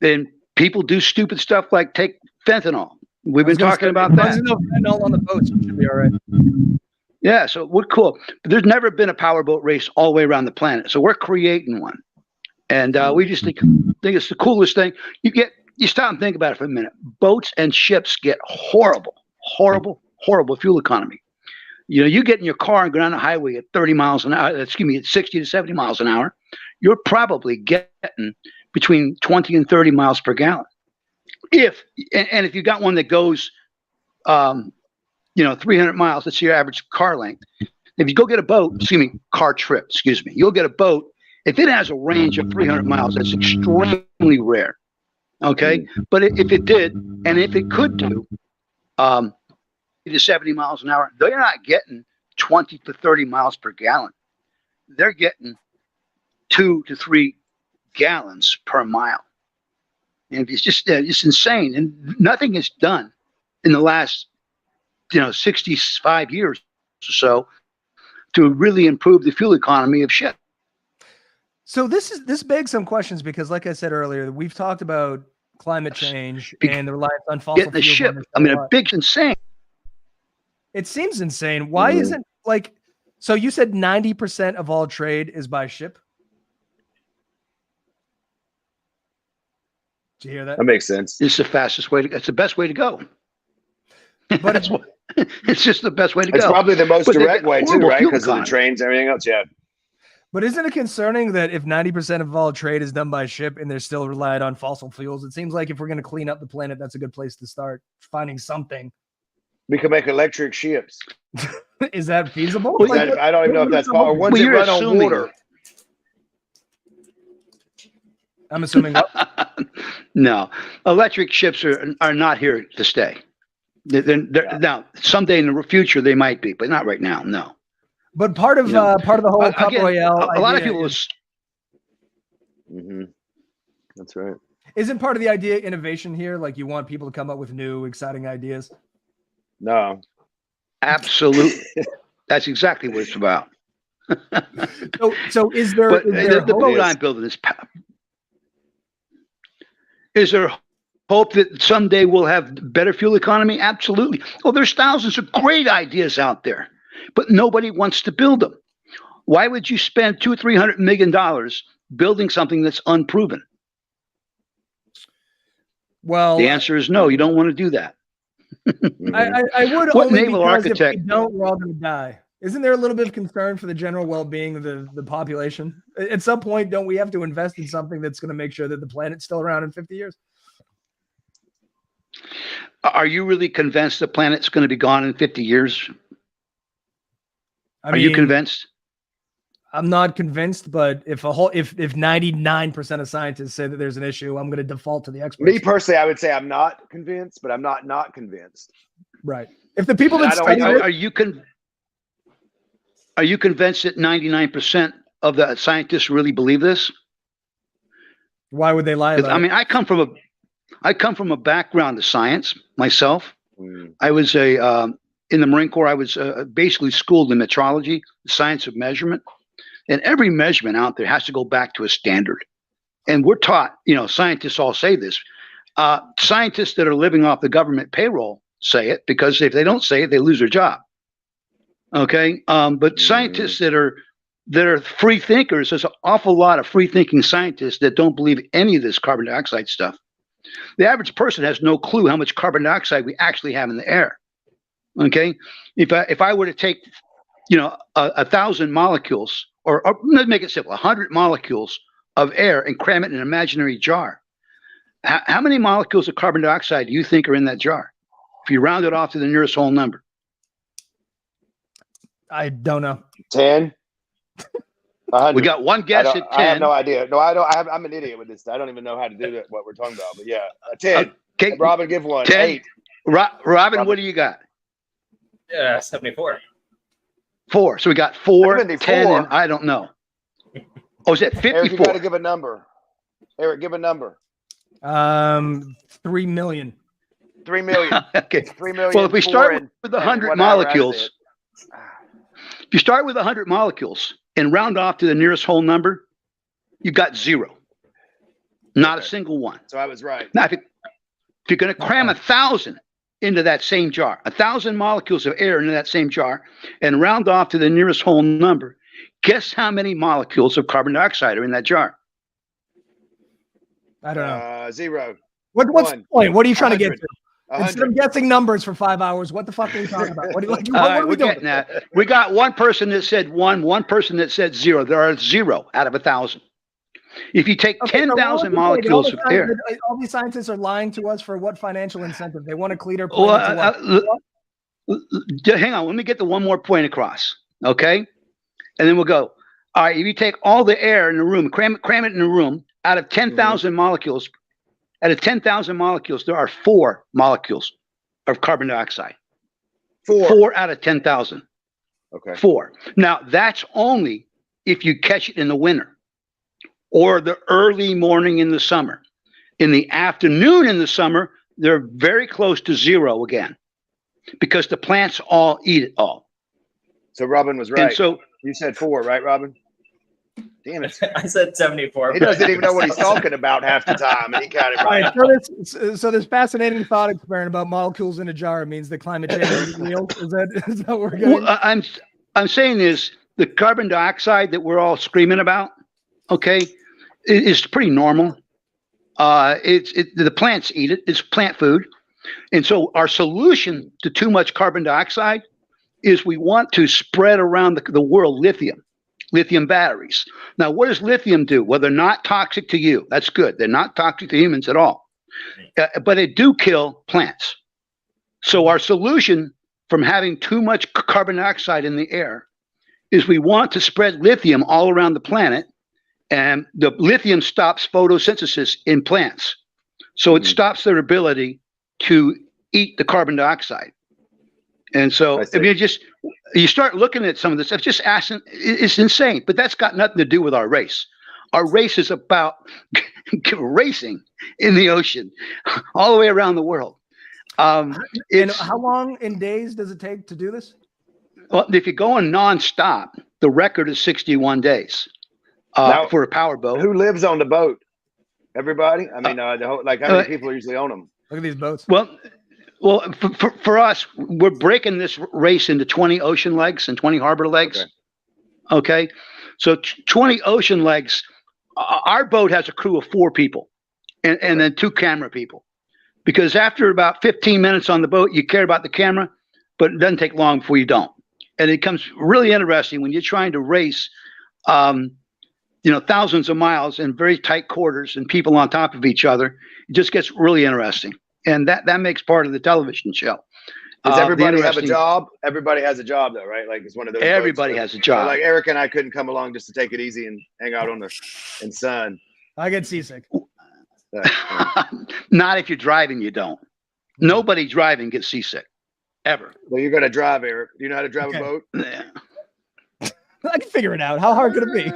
And people do stupid stuff like take fentanyl. We've been talking about that. There's no fentanyl on the boats. It should be all right. Yeah, so we're cool. But there's never been a powerboat race all the way around the planet. So we're creating one. And we just think it's the coolest thing. You stop and think about it for a minute. Boats and ships get horrible fuel economy. You know, you get in your car and go down the highway at 30 miles an hour, at 60 to 70 miles an hour, you're probably getting between 20 and 30 miles per gallon. If you got one that goes, 300 miles, that's your average car length. If you go get a boat, car trip, you'll get a boat. If it has a range of 300 miles, that's extremely rare. Okay. But if it did, and if it could do, to 70 miles an hour, they're not getting 20 to 30 miles per gallon. They're getting 2 to 3 gallons per mile. And it's just it's insane. And nothing is done in the last 65 years or so to really improve the fuel economy of ships. So this begs some questions because, like I said earlier, we've talked about climate change and the reliance on fossil Getting the fuels. ship, a big insane. It seems insane. Why isn't so you said 90% of all trade is by ship? Did you hear that? That makes sense. It's the fastest way it's the best way to go. But it's just the best way to go. It's probably the most direct way too, right? Because of the economy. trains, everything else. Yeah. But isn't it concerning that if 90% of all trade is done by ship and they're still relied on fossil fuels, it seems like if we're going to clean up the planet, that's a good place to start finding something. We can make electric ships. Is that feasible? Well, I don't even know if that's possible. Once it run on water. I'm assuming. No, electric ships are not here to stay. Now, someday in the future they might be, but not right now. No. But part of the whole CupRoyale, a lot of people. That's right. Isn't part of the idea innovation here? Like you want people to come up with new, exciting ideas? No. Absolutely. That's exactly what it's about. So is there, But is there the hope? boat I'm building is there hope that someday we'll have better fuel economy? Absolutely. Oh, there's thousands of great ideas out there, but nobody wants to build them. Why would you spend $200-300 million building something that's unproven? Well, the answer is no. You don't want to do that. I would What only naval because architect- if we don't, we're all going to die. Isn't there a little bit of concern for the general well-being of the population? At some point, don't we have to invest in something that's going to make sure that the planet's still around in 50 years? Are you really convinced the planet's going to be gone in 50 years? I Are you convinced? I'm not convinced, but if 99% of scientists say that there's an issue, I'm going to default to the experts. Me personally, I would say I'm not convinced, but I'm not convinced. Right. If the people that study Are you convinced that 99% of the scientists really believe this? Why would they lie about it? I mean, I come from a background of science myself. I was in the Marine Corps. I was basically schooled in metrology, the science of measurement, and every measurement out there has to go back to a standard. And we're taught, scientists all say this. Scientists that are living off the government payroll say it, because if they don't say it, they lose their job. Okay, but scientists that are free thinkers, there's an awful lot of free thinking scientists that don't believe any of this carbon dioxide stuff. The average person has no clue how much carbon dioxide we actually have in the air. Okay, if I were to take 1,000 molecules, or let's make it simple, 100 molecules of air and cram it in an imaginary jar, how many molecules of carbon dioxide do you think are in that jar? If you round it off to the nearest whole number. I don't know. 10. We got one guess at 10. I have no idea. No, I don't. I'm an idiot with this. I don't even know how to do that. What we're talking about, but yeah, 10. Okay. Robin, give one. 10. 8. Robin, what do you got? 74. 4. So we got 4, 10, 74. and I don't know. Oh, is that 54? Eric, you got to give a number. Eric, give a number. 3 million. 3 million. Okay. 3 million. Well, if we start with 100 molecules, if you start with 100 molecules and round off to the nearest whole number, you got 0. Not a single one. So I was right. Now, if you're going to cram 1,000 into that same jar, 1,000 molecules of air into that same jar, and round off to the nearest whole number, guess how many molecules of carbon dioxide are in that jar? I don't know. 0. What's the point? What are you trying to get 100. to? Instead of guessing numbers for 5 hours, what the fuck are we talking about? What are we doing? We got one person that said 1, one person that said 0. There are 0 out of 1,000. If you take 10,000 molecules of air, all these scientists are lying to us for what financial incentive? They want to clean their planet. Hang on, let me get the one more point across, okay? And then we'll go. All right, if you take all the air in the room, cram it in a room, out of 10,000 molecules. Out of 10,000 molecules, there are 4 molecules of carbon dioxide. 4 out of 10,000. Okay. 4. Now, that's only if you catch it in the winter or the early morning in the summer. In the afternoon in the summer, they're very close to 0 again because the plants all eat it all. So Robin was right. And so you said 4, right, Robin? Damn it. I said 74. He doesn't even know what he's talking about half the time, and he got it right. So this fascinating thought experiment about molecules in a jar means that climate change is real. Is that what we're getting? Well, I'm saying is the carbon dioxide that we're all screaming about, okay, is pretty normal. The plants eat it. It's plant food. And so our solution to too much carbon dioxide is we want to spread around the world lithium batteries. Now, what does lithium do? Well, they're not toxic to you. That's good. They're not toxic to humans at all. But they do kill plants. So our solution from having too much carbon dioxide in the air is we want to spread lithium all around the planet, and the lithium stops photosynthesis in plants. So it stops their ability to eat the carbon dioxide. And so, I mean, you start looking at some of this stuff, just asking, it's insane, but that's got nothing to do with our race. Our race is about racing in the ocean all the way around the world. And how long in days does it take to do this? Well, if you're going nonstop, the record is 61 days Now, for a power boat. Who lives on the boat? Everybody? I mean, the whole, like how many people are usually on them? Look at these boats. Well, for us, we're breaking this race into 20 ocean legs and 20 harbor legs. Okay. So 20 ocean legs. Our boat has a crew of 4 people and then 2 camera people. Because after about 15 minutes on the boat, you care about the camera, but it doesn't take long before you don't. And it becomes really interesting when you're trying to race, thousands of miles in very tight quarters and people on top of each other. It just gets really interesting. And that makes part of the television show. Does everybody have a job? Everybody has a job, though, right? Like it's one of those. Everybody has a job. Like Eric and I couldn't come along just to take it easy and hang out in sun. I get seasick. Not if you're driving, you don't. Nobody driving gets seasick, ever. Well, you're going to drive, Eric. Do you know how to drive a boat? Yeah. I can figure it out. How hard could it be?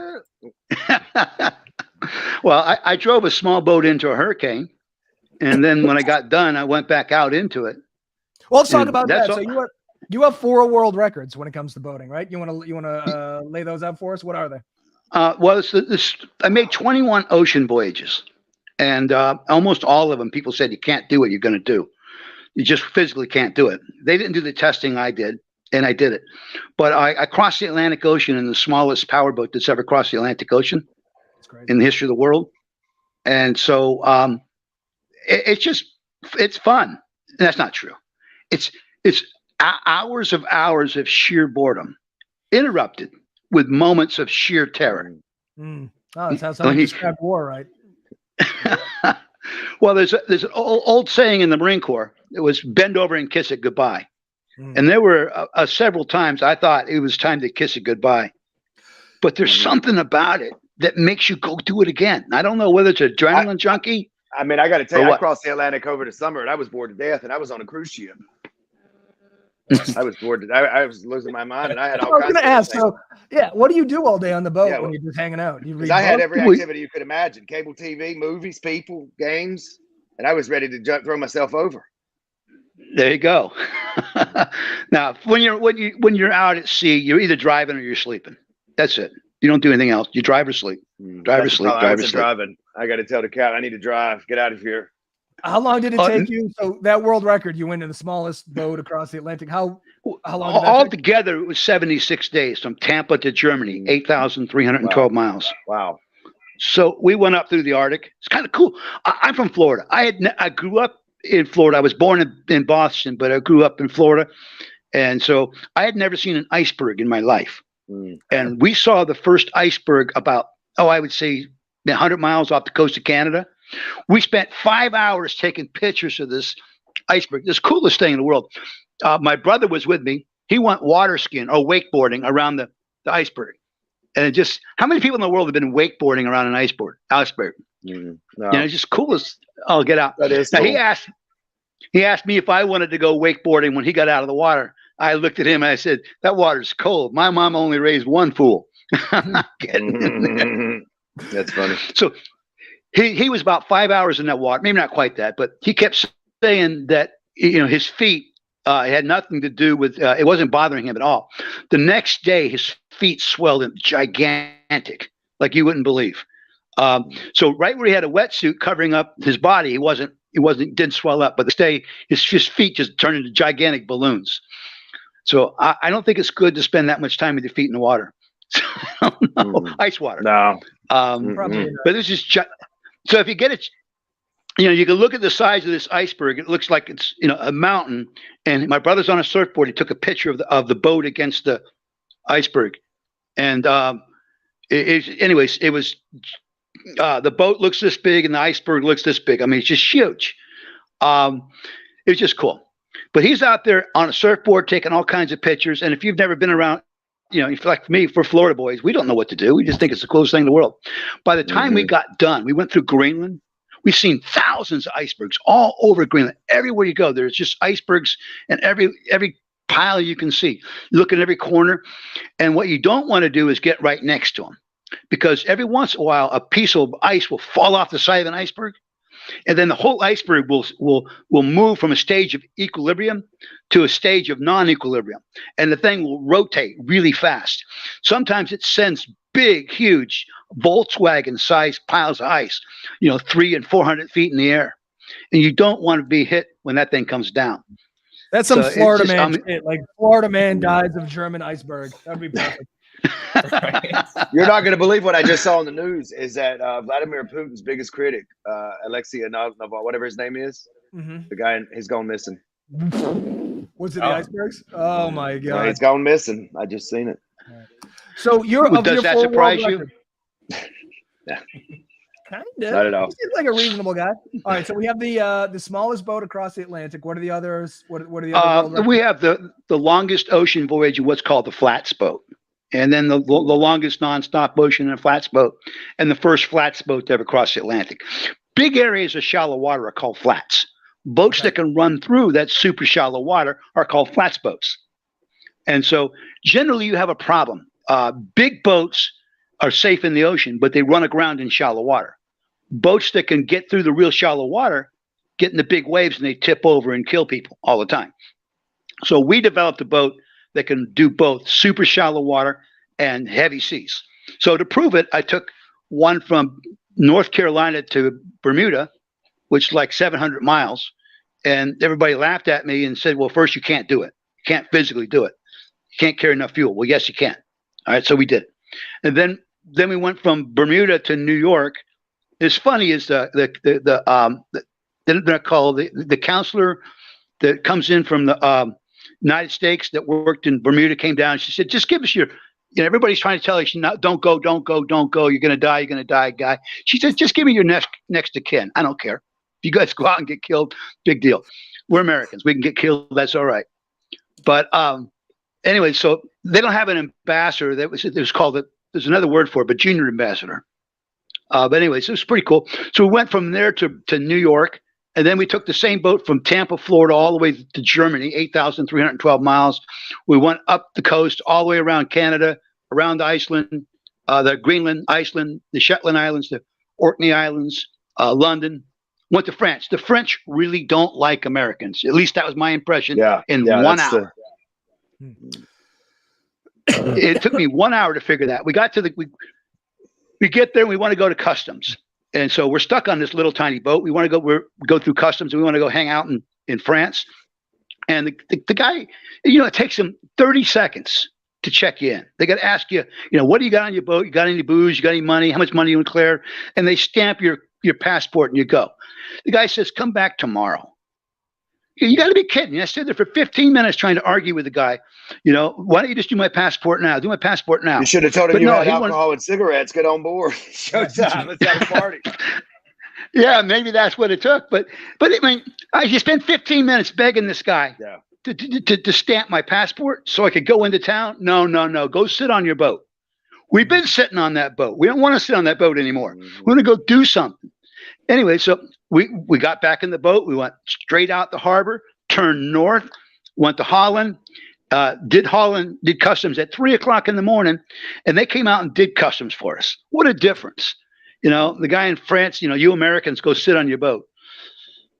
Well, I drove a small boat into a hurricane, and then when I got done, I went back out into it. Well, let's talk about that. So you have 4 world records when it comes to boating, right? You want to lay those out for us? What are they? Well, I made 21 ocean voyages, and almost all of them, people said you can't do what you're going to do. You just physically can't do it. They didn't do the testing I did, and I did it. But I crossed the Atlantic Ocean in the smallest powerboat that's ever crossed the Atlantic Ocean in the history of the world. And so it's fun. And that's not true. It's hours of sheer boredom, interrupted with moments of sheer terror. Oh, that's how someone described war, right? Well, there's an old saying in the Marine Corps. It was bend over and kiss it goodbye. And there were several times I thought it was time to kiss it goodbye. But there's something about it that makes you go do it again. I don't know whether it's an adrenaline junkie. I mean, I got to tell you, I crossed the Atlantic over the summer and I was bored to death, and I was on a cruise ship. I was bored. I was losing my mind, and I had all kinds of things. I was going to ask. So, what do you do all day on the boat when you're just hanging out? I had every activity you could imagine: cable TV, movies, people, games, and I was ready to throw myself over. There you go. Now, when you're out at sea, you're either driving or you're sleeping. That's it. You don't do anything else. You drive or sleep. Drive or sleep. Drive or sleep. Driving. I got to tell the cat I need to drive. Get out of here. How long did it take you? So that world record, you went in the smallest boat across the Atlantic. How long? Altogether, it was 76 days from Tampa to Germany, 8,312 miles. Wow. So we went up through the Arctic. It's kind of cool. I'm from Florida. I grew up in Florida. I was born in Boston, but I grew up in Florida. And so I had never seen an iceberg in my life. And we saw the first iceberg about, I would say 100 miles off the coast of Canada. We spent 5 hours taking pictures of this iceberg, this coolest thing in the world. My brother was with me. He went water skiing or wakeboarding around the iceberg. And how many people in the world have been wakeboarding around an iceberg? No. It's just coolest. I'll get out. That is now, cool. He asked me if I wanted to go wakeboarding when he got out of the water. I looked at him and I said, that water's cold. My mom only raised 1 fool. I'm not kidding. That's funny. So he was about 5 hours in that water. Maybe not quite that, but he kept saying that, his feet had nothing to do with, it wasn't bothering him at all. The next day, his feet swelled and gigantic, like you wouldn't believe. So right where he had a wetsuit covering up his body, didn't swell up, but the day his feet just turned into gigantic balloons. So I don't think it's good to spend that much time with your feet in the water. Ice water. No. But this is so if you get it, you can look at the size of this iceberg. It looks like it's a mountain. And my brother's on a surfboard. He took a picture of the boat against the iceberg. And anyways, it was the boat looks this big and the iceberg looks this big. I mean, it's just huge. It was just cool. But he's out there on a surfboard taking all kinds of pictures. And if you've never been around, like me, for Florida boys, we don't know what to do. We just think it's the coolest thing in the world. By the time we got done, we went through Greenland. We've seen thousands of icebergs all over Greenland. Everywhere you go, there's just icebergs, and every pile you can see. You look at every corner, and what you don't want to do is get right next to them. because every once in a while a piece of ice will fall off the side of an iceberg, and then the whole iceberg will move from a stage of equilibrium to a stage of non-equilibrium, and the thing will rotate really fast. Sometimes it sends big, huge Volkswagen-sized piles of ice, 300 and 400 feet in the air, and you don't want to be hit when that thing comes down. That's some Florida man shit. Like Florida man dies of German iceberg. That'd be perfect. You're not going to believe what I just saw on the news. Is that Vladimir Putin's biggest critic, Alexei Navalny, whatever his name is, the guy, he's gone missing. Was it the icebergs? Oh my god, yeah, he's gone missing. I just seen it. So does that surprise you? Yeah. Kind of. Not at all. He seems like a reasonable guy. All right, so we have the smallest boat across the Atlantic. What are the others? What are the other? We have the longest ocean voyage, what's called the flats boat, and then the longest nonstop ocean and flats boat, and the first flats boat to ever cross the Atlantic. Big areas of shallow water are called flats. Boats that can run through that super shallow water are called flats boats. And so generally you have a problem. Big boats are safe in the ocean, but they run aground in shallow water. Boats that can get through the real shallow water get in the big waves and they tip over and kill people all the time. So we developed a boat that can do both super shallow water and heavy seas. So to prove it, I took one from North Carolina to Bermuda, which is like 700 miles. And everybody laughed at me and said, well, first, you can't do it. You can't physically do it. You can't carry enough fuel. Well, yes, you can. All right. So we did it. And then we went from Bermuda to New York. It's funny is the counselor that comes in from the United States that worked in Bermuda came down. She said, just give us your, everybody's trying to tell you, don't go. You're going to die, guy. She said, just give me your next of kin. I don't care. If you guys go out and get killed, big deal. We're Americans. We can get killed. That's all right. But anyway, so they don't have an ambassador. There's another word for it, but junior ambassador. But anyway, so it's pretty cool. So we went from there to New York, and then we took the same boat from Tampa, Florida, all the way to Germany, 8,312 miles. We went up the coast all the way around Canada, around Iceland, the Greenland, Iceland, the Shetland Islands, the Orkney Islands, London. Went to France. The French really don't like Americans. At least that was my impression. In 1 hour. It took me 1 hour to figure that. We got to we get there and we want to go to customs. And so we're stuck on this little tiny boat. We want to go through customs and we want to go hang out in France. And the guy, it takes him 30 seconds to check you in. They got to ask you, what do you got on your boat? You got any booze? You got any money? How much money you declare? And they stamp your passport and you go. The guy says, come back tomorrow. You got to be kidding. I stood there for 15 minutes trying to argue with the guy. Why don't you just do my passport now? Do my passport now. You should have told him you had alcohol and cigarettes. Get on board. Showtime. Let's have a party. Yeah, maybe that's what it took. But I mean, I just spent 15 minutes begging this guy to stamp my passport so I could go into town. No. Go sit on your boat. We've been sitting on that boat. We don't want to sit on that boat anymore. We want to go do something. Anyway, so we got back in the boat. We went straight out the harbor, turned north, went to Holland, did customs at 3 o'clock in the morning, and they came out and did customs for us. What a difference. The guy in France, you Americans go sit on your boat.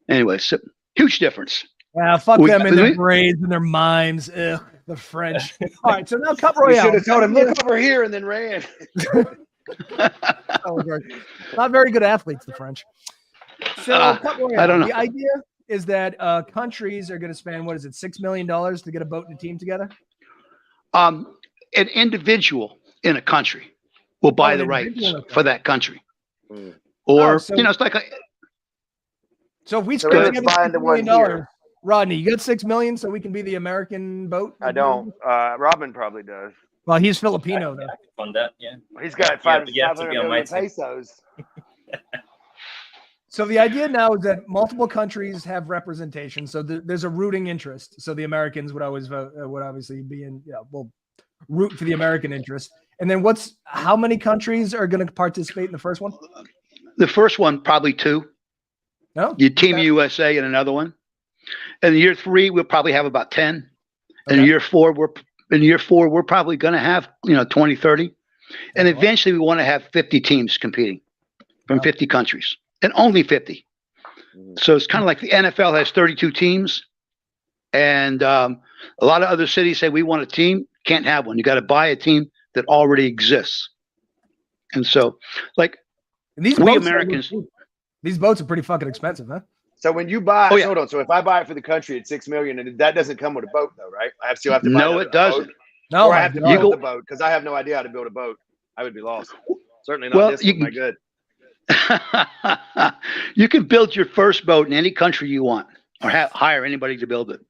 Anyway, so huge difference. Yeah, fuck them and their braids and their mimes. Ugh, the French. All right, so now CupRoyale. You should have told him, look over here, and then ran. Not very good athletes, the French. So CupRoyale, I don't know. The idea is that countries are going to spend, what is it, $6 million to get a boat and a team together? An individual in a country will buy the rights for that country. Or, it's like so if we spend together $6 million, Rodney, you got $6 million so we can be the American boat? I don't. Robin probably does. Well, he's Filipino, though. I can fund that, yeah. He's got 500 million pesos. So the idea now is that multiple countries have representation. So there's a rooting interest. So the Americans would always vote, would obviously be in, will root for the American interest. And then how many countries are going to participate in the first one? The first one, probably 2. No, you Team USA and another one. And in year 3, we'll probably have about 10. And in year 4, we're probably going to have 20, 30. And eventually we want to have 50 teams competing from 50 countries, and only 50. So it's kind of like the NFL has 32 teams, and a lot of other cities say we want a team. Can't have one. You got to buy a team that already exists. And so, like, and these we boats Americans, these boats are pretty fucking expensive, huh? So when you buy, hold on. So if I buy it for the country at $6 million, and that doesn't come with a boat, though, right? I still have to buy no, it doesn't. No, or I have to build the boat because I have no idea how to build a boat. I would be lost. Certainly not this one. My good. You can build your first boat in any country you want, or hire anybody to build it.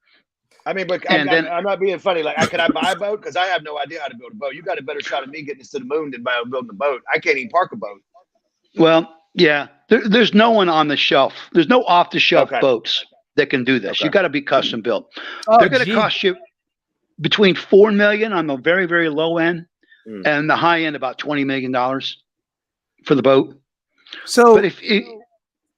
I mean, but I'm not being funny. Like, could I buy a boat? Because I have no idea how to build a boat. You got a better shot at me getting us to the moon than by building a boat. I can't even park a boat. Well, yeah, there's no one on the shelf. There's no off-the-shelf boats that can do this. You got to be custom built. They're going to cost you between $4 million on the very, very low end, and the high end about $20 million for the boat. So, but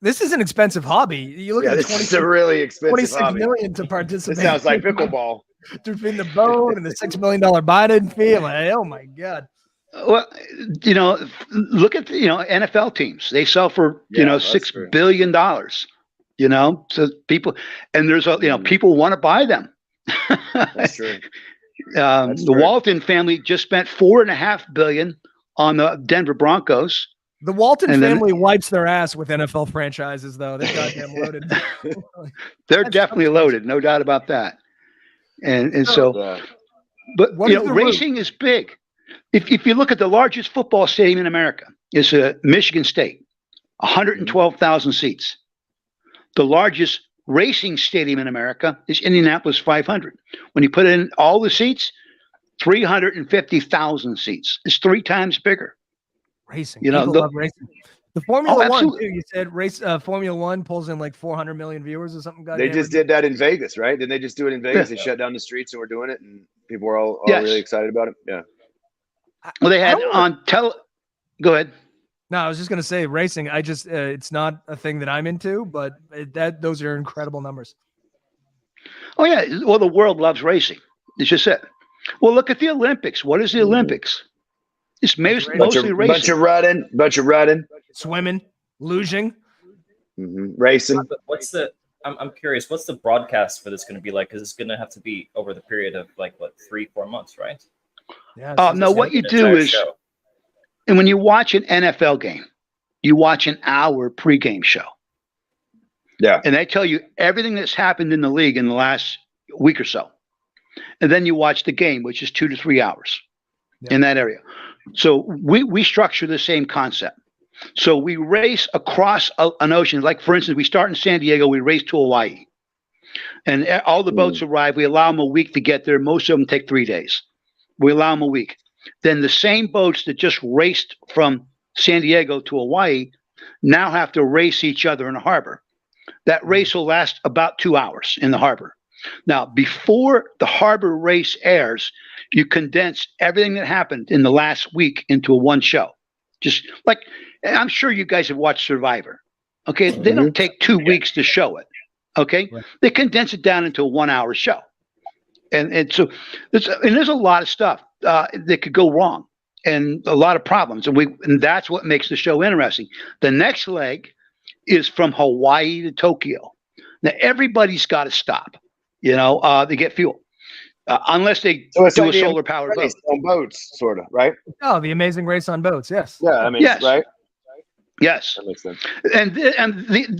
this is an expensive hobby. You look at this is a really expensive hobby. $26 million to participate. This sounds like pickleball. Between the boat and the $6 million buy-in fee, I'm like, oh my god. Well, look at NFL teams. They sell for $6 billion. So people, and there's people want to buy them. That's true. The Walton family just spent $4.5 billion on the Denver Broncos. The Walton family wipes their ass with NFL franchises, though. They're goddamn loaded. They're definitely loaded, no doubt about that. And so, but racing is big. If you look at the largest football stadium in America, it's Michigan State, 112,000 seats. The largest racing stadium in America is Indianapolis, 500. When you put in all the seats, 350,000 seats. It's 3 times bigger. Racing, people love racing. The Formula One, too. You said Formula One pulls in like 400 million viewers or something. They just did that in Vegas, right? Didn't they just do it in Vegas? They shut down the streets and we're doing it, and people were all really excited about it. Yeah. Well, they had on Go ahead. No, I was just gonna say racing. I just it's not a thing that I'm into, but those are incredible numbers. Oh yeah, well the world loves racing. It's just it. Well, look at the Olympics. What is the Olympics? It's mostly racing. Bunch of running, swimming, luging, racing. I'm curious. What's the broadcast for this going to be like? Because it's going to have to be over the period of 3-4 months, right? Yeah. No, what you do is, and when you watch an NFL game, you watch an hour pregame show. Yeah. And they tell you everything that's happened in the league in the last week or so, and then you watch the game, which is 2 to 3 hours in that area. So we structure the same concept. So we race across an ocean. Like, for instance, we start in San Diego, we race to Hawaii. And all the boats arrive. We allow them a week to get there. Most of them take 3 days. We allow them a week. Then the same boats that just raced from San Diego to Hawaii now have to race each other in the harbor. That race will last about 2 hours in the harbor. Now, before the harbor race airs, you condense everything that happened in the last week into one show. Just like, I'm sure you guys have watched Survivor. Okay. They don't take 2 weeks to show it. Okay. Right. They condense it down into a 1 hour show. And so there's a lot of stuff that could go wrong and a lot of problems. And that's what makes the show interesting. The next leg is from Hawaii to Tokyo. Now, everybody's got to stop, to get fuel. Unless they do a solar powered boat. On boats, sort of, right? Oh, the Amazing Race on boats, yes. Yeah, I mean, yes. Right? Yes. That makes sense. And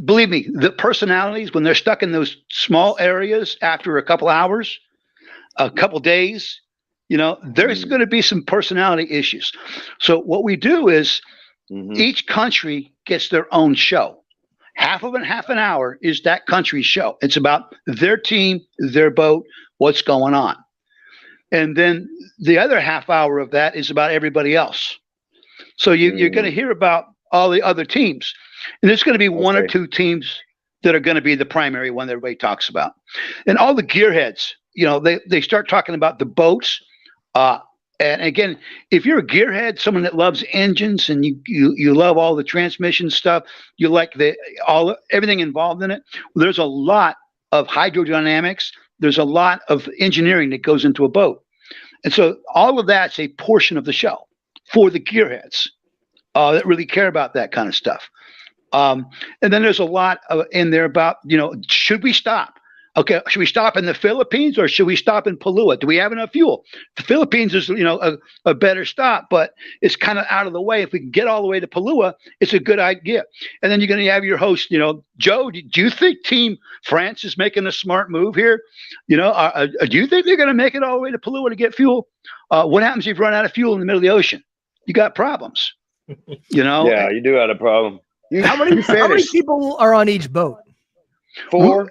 believe me, the personalities, when they're stuck in those small areas after a couple hours, a couple days, there's going to be some personality issues. So what we do is each country gets their own show. Half of it, half an hour is that country's show. It's about their team, their boat, what's going on. And then the other half hour of that is about everybody else. So you're going to hear about all the other teams. And there's going to be one or two teams that are going to be the primary one that everybody talks about. And all the gearheads, they start talking about the boats. And again, if you're a gearhead, someone that loves engines and you love all the transmission stuff, you like everything involved in it. Well, there's a lot of hydrodynamics. There's a lot of engineering that goes into a boat. And so all of that's a portion of the show. for the gearheads that really care about that kind of stuff. And then there's a lot in there about, should we stop? Okay, should we stop in the Philippines or should we stop in Palua? Do we have enough fuel? The Philippines is, a better stop, but it's kind of out of the way. If we can get all the way to Palua, it's a good idea. And then you're going to have your host, Joe, do you think Team France is making a smart move here? Do you think they're going to make it all the way to Palua to get fuel? What happens if you run out of fuel in the middle of the ocean? You got problems, Yeah, you do have a problem. How many people are on each boat? Four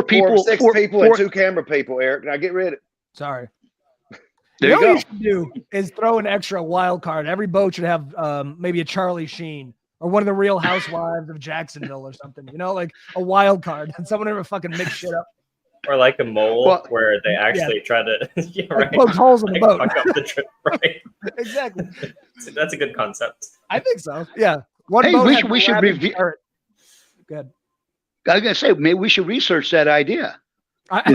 people, six people, and 2 camera people, Eric. Now get rid of it. Sorry. There you What go. you should do is throw an extra wild card. Every boat should have maybe a Charlie Sheen or one of the Real Housewives of Jacksonville or something. Like a wild card. And someone ever fucking mix shit up. Or like a mole where they actually try to poke holes in the boat. Fuck up the trip, right? Exactly. That's a good concept. I think so. Yeah. One Hey, boat we should review. Good. I was going to say, maybe we should research that idea. If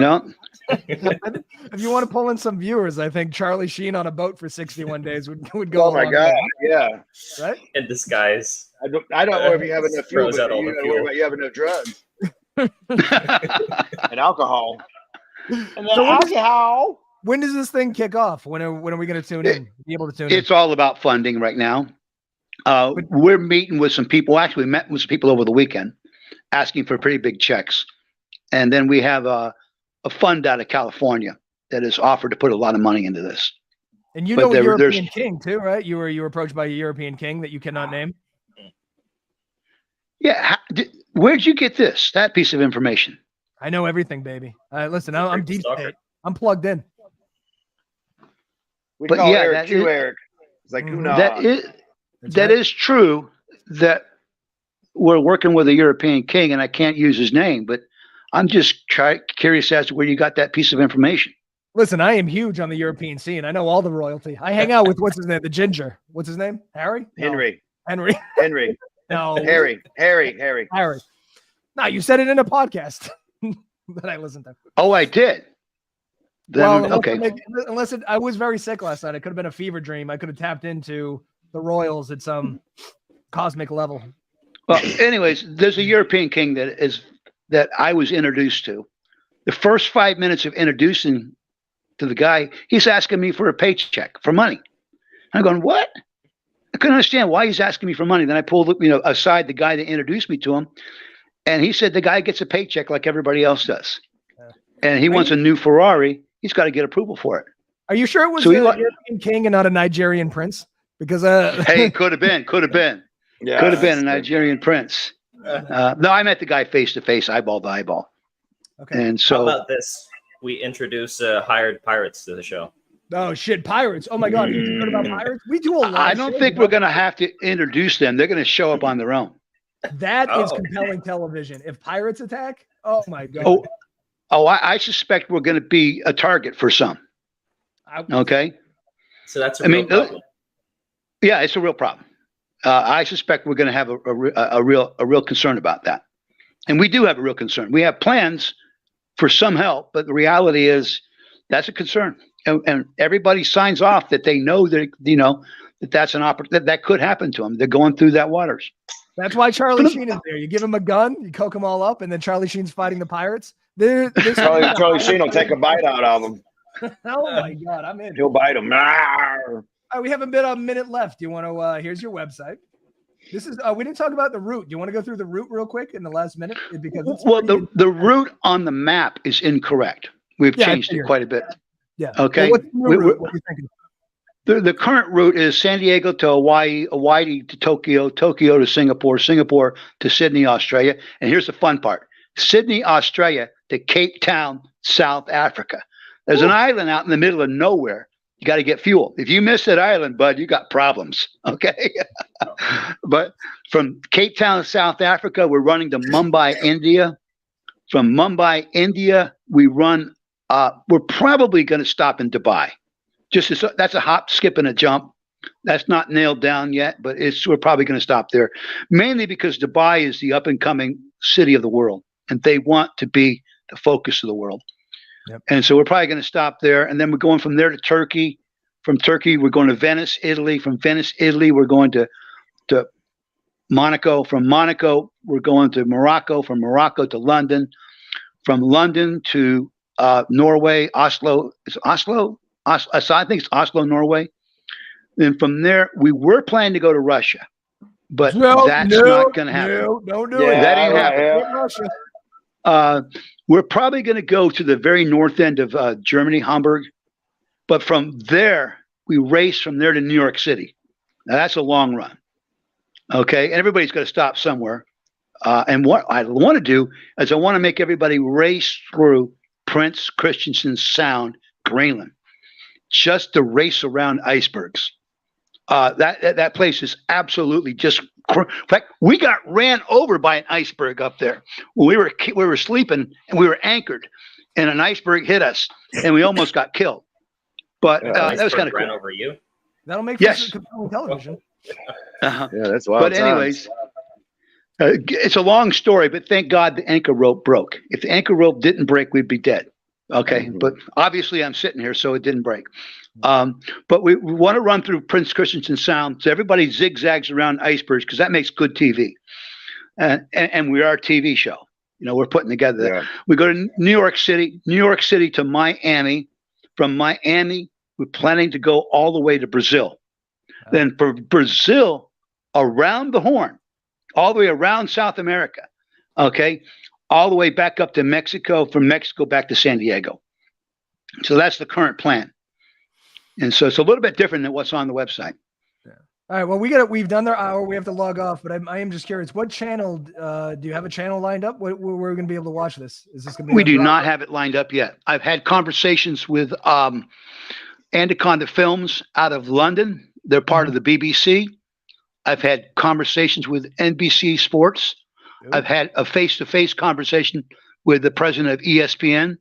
you want to pull in some viewers, I think Charlie Sheen on a boat for 61 days would go. Oh my God. Yeah. Right? In disguise. I don't know if you have enough fuel, but out you gotta worry about you have enough drugs. And alcohol. When does this thing kick off? When are we going to tune in? Be able to tune in? It's all about funding right now. We're meeting with some people. Actually, we met with some people over the weekend asking for pretty big checks. And then we have a fund out of California that has offered to put a lot of money into this. And a European king too, right? You were approached by a European king that you cannot name. Yeah. Where'd you get that piece of information? I know everything, baby. Listen, I'm deep state. I'm plugged in. We call Eric Eric. It's like that is true that we're working with a European king, and I can't use his name, but I'm just curious as to where you got that piece of information. Listen, I am huge on the European scene. I know all the royalty. I hang out with what's his name, the ginger. What's his name? Harry? Henry. No. Henry. No. Harry. No, you said it in a podcast that I listened to. Oh, I did. Then, okay. I was very sick last night. It could have been a fever dream. I could have tapped into the royals at some cosmic level. Well, anyways, there's a European king that I was introduced to. The first 5 minutes of introducing to the guy, he's asking me for a paycheck for money. I'm going, what? I couldn't understand why he's asking me for money. Then I pulled aside the guy that introduced me to him, and he said the guy gets a paycheck like everybody else does, and he wants a new Ferrari. He's got to get approval for it. Are you sure it was a European king and not a Nigerian prince? Because hey, could have been. Yeah, could have been a Nigerian prince. No, I met the guy face to face, eyeball to eyeball. Okay. And so, how about this? We introduce hired pirates to the show. Oh shit, pirates! Oh my God, you heard about pirates? We do a lot. I don't think we're going to have to introduce them. They're going to show up on their own. That is compelling television. If pirates attack, oh my God. I suspect we're going to be a target for some. Okay. So that's a real problem. Yeah, it's a real problem. I suspect we're going to have a real concern about that, and we do have a real concern. We have plans for some help, but the reality is that's a concern, and everybody signs off that they know that that's an opportunity that could happen to them. They're going through that waters. That's why Charlie Sheen is there. You give him a gun, you coke them all up, and then Charlie Sheen's fighting the pirates. Charlie Sheen will take a bite out of them. Oh my God, I'm in. He'll bite them. All right, we have a minute left. Do you want to? Here's your website. This is. We didn't talk about the route. Do you want to go through the route real quick in the last minute? Because the route on the map is incorrect. We've changed it quite a bit. Yeah. Okay. Well, what's the new route? What are you thinking? The current route is San Diego to Hawaii, Hawaii to Tokyo, Tokyo to Singapore, Singapore to Sydney, Australia. And here's the fun part: Sydney, Australia to Cape Town, South Africa. There's an island out in the middle of nowhere. You got to get fuel. If you miss that island, bud, you got problems. Okay. But from Cape Town, South Africa, we're running to Mumbai, India. From Mumbai, India, we run. We're probably going to stop in Dubai. That's a hop, skip, and a jump. That's not nailed down yet, but we're probably going to stop there, mainly because Dubai is the up and coming city of the world, and they want to be the focus of the world. Yep. And so we're probably going to stop there, and then we're going from there to Turkey, From Turkey, we're going to Venice, Italy. From Venice, Italy, we're going to Monaco. From Monaco, we're going to Morocco. From Morocco to London. From London to Norway, Oslo. Is it Oslo? I think it's Oslo, Norway. Then from there, we were planning to go to Russia, but that's not going to happen. No, don't do Yeah, it. That ain't yeah, happening. yeah. Russia. We're probably going to go to the very north end of Germany, Hamburg. But from there, we race from there to New York City. Now, that's a long run. Okay. And everybody's got to stop somewhere. And what I want to do is I want to make everybody race through Prince Christian Sound, Greenland, just to race around icebergs. That place is absolutely just. In fact, we got ran over by an iceberg up there when we were sleeping and we were anchored, and an iceberg hit us, and we almost got killed. But that was kind of cool. Ran over you. That'll make for compelling television. Yeah, that's wild. But anyways, it's a long story. But thank God the anchor rope broke. If the anchor rope didn't break, we'd be dead. Okay, but obviously I'm sitting here, so it didn't break. But we want to run through Prince Christian Sound, so everybody zigzags around icebergs because that makes good TV. And we are a TV show. You know, we're putting together that. Yeah. We go to New York City to Miami. From Miami, we're planning to go all the way to Brazil. Then for Brazil, around the Horn, all the way around South America, okay, all the way back up to Mexico, from Mexico back to San Diego. So that's the current plan. And so it's a little bit different than what's on the website. All right. Well, we've done our hour. We have to log off, but I am just curious. What channel do you have a channel lined up? Where we're going to be able to watch this? Is this going to be? We do not have it lined up yet. I've had conversations with Anaconda Films out of London. They're part of the BBC. I've had conversations with NBC Sports. Ooh. I've had a face-to-face conversation with the president of ESPN.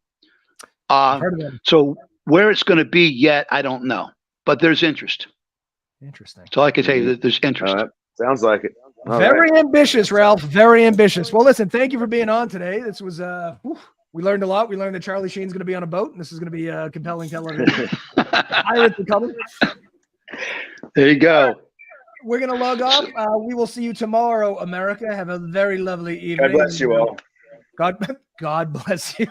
Heard of them. So where it's going to be yet, I don't know, but there's interest. Interesting. So I can tell you that there's interest. Sounds like it. All Very right. ambitious, Ralph. Very ambitious. Well, listen, thank you for being on today. This was we learned a lot. We learned that Charlie Sheen's going to be on a boat, and this is going to be compelling television. Pirates are coming. There you go. We're going to log off. We will see you tomorrow, America. Have a very lovely evening. God bless you all. God bless you.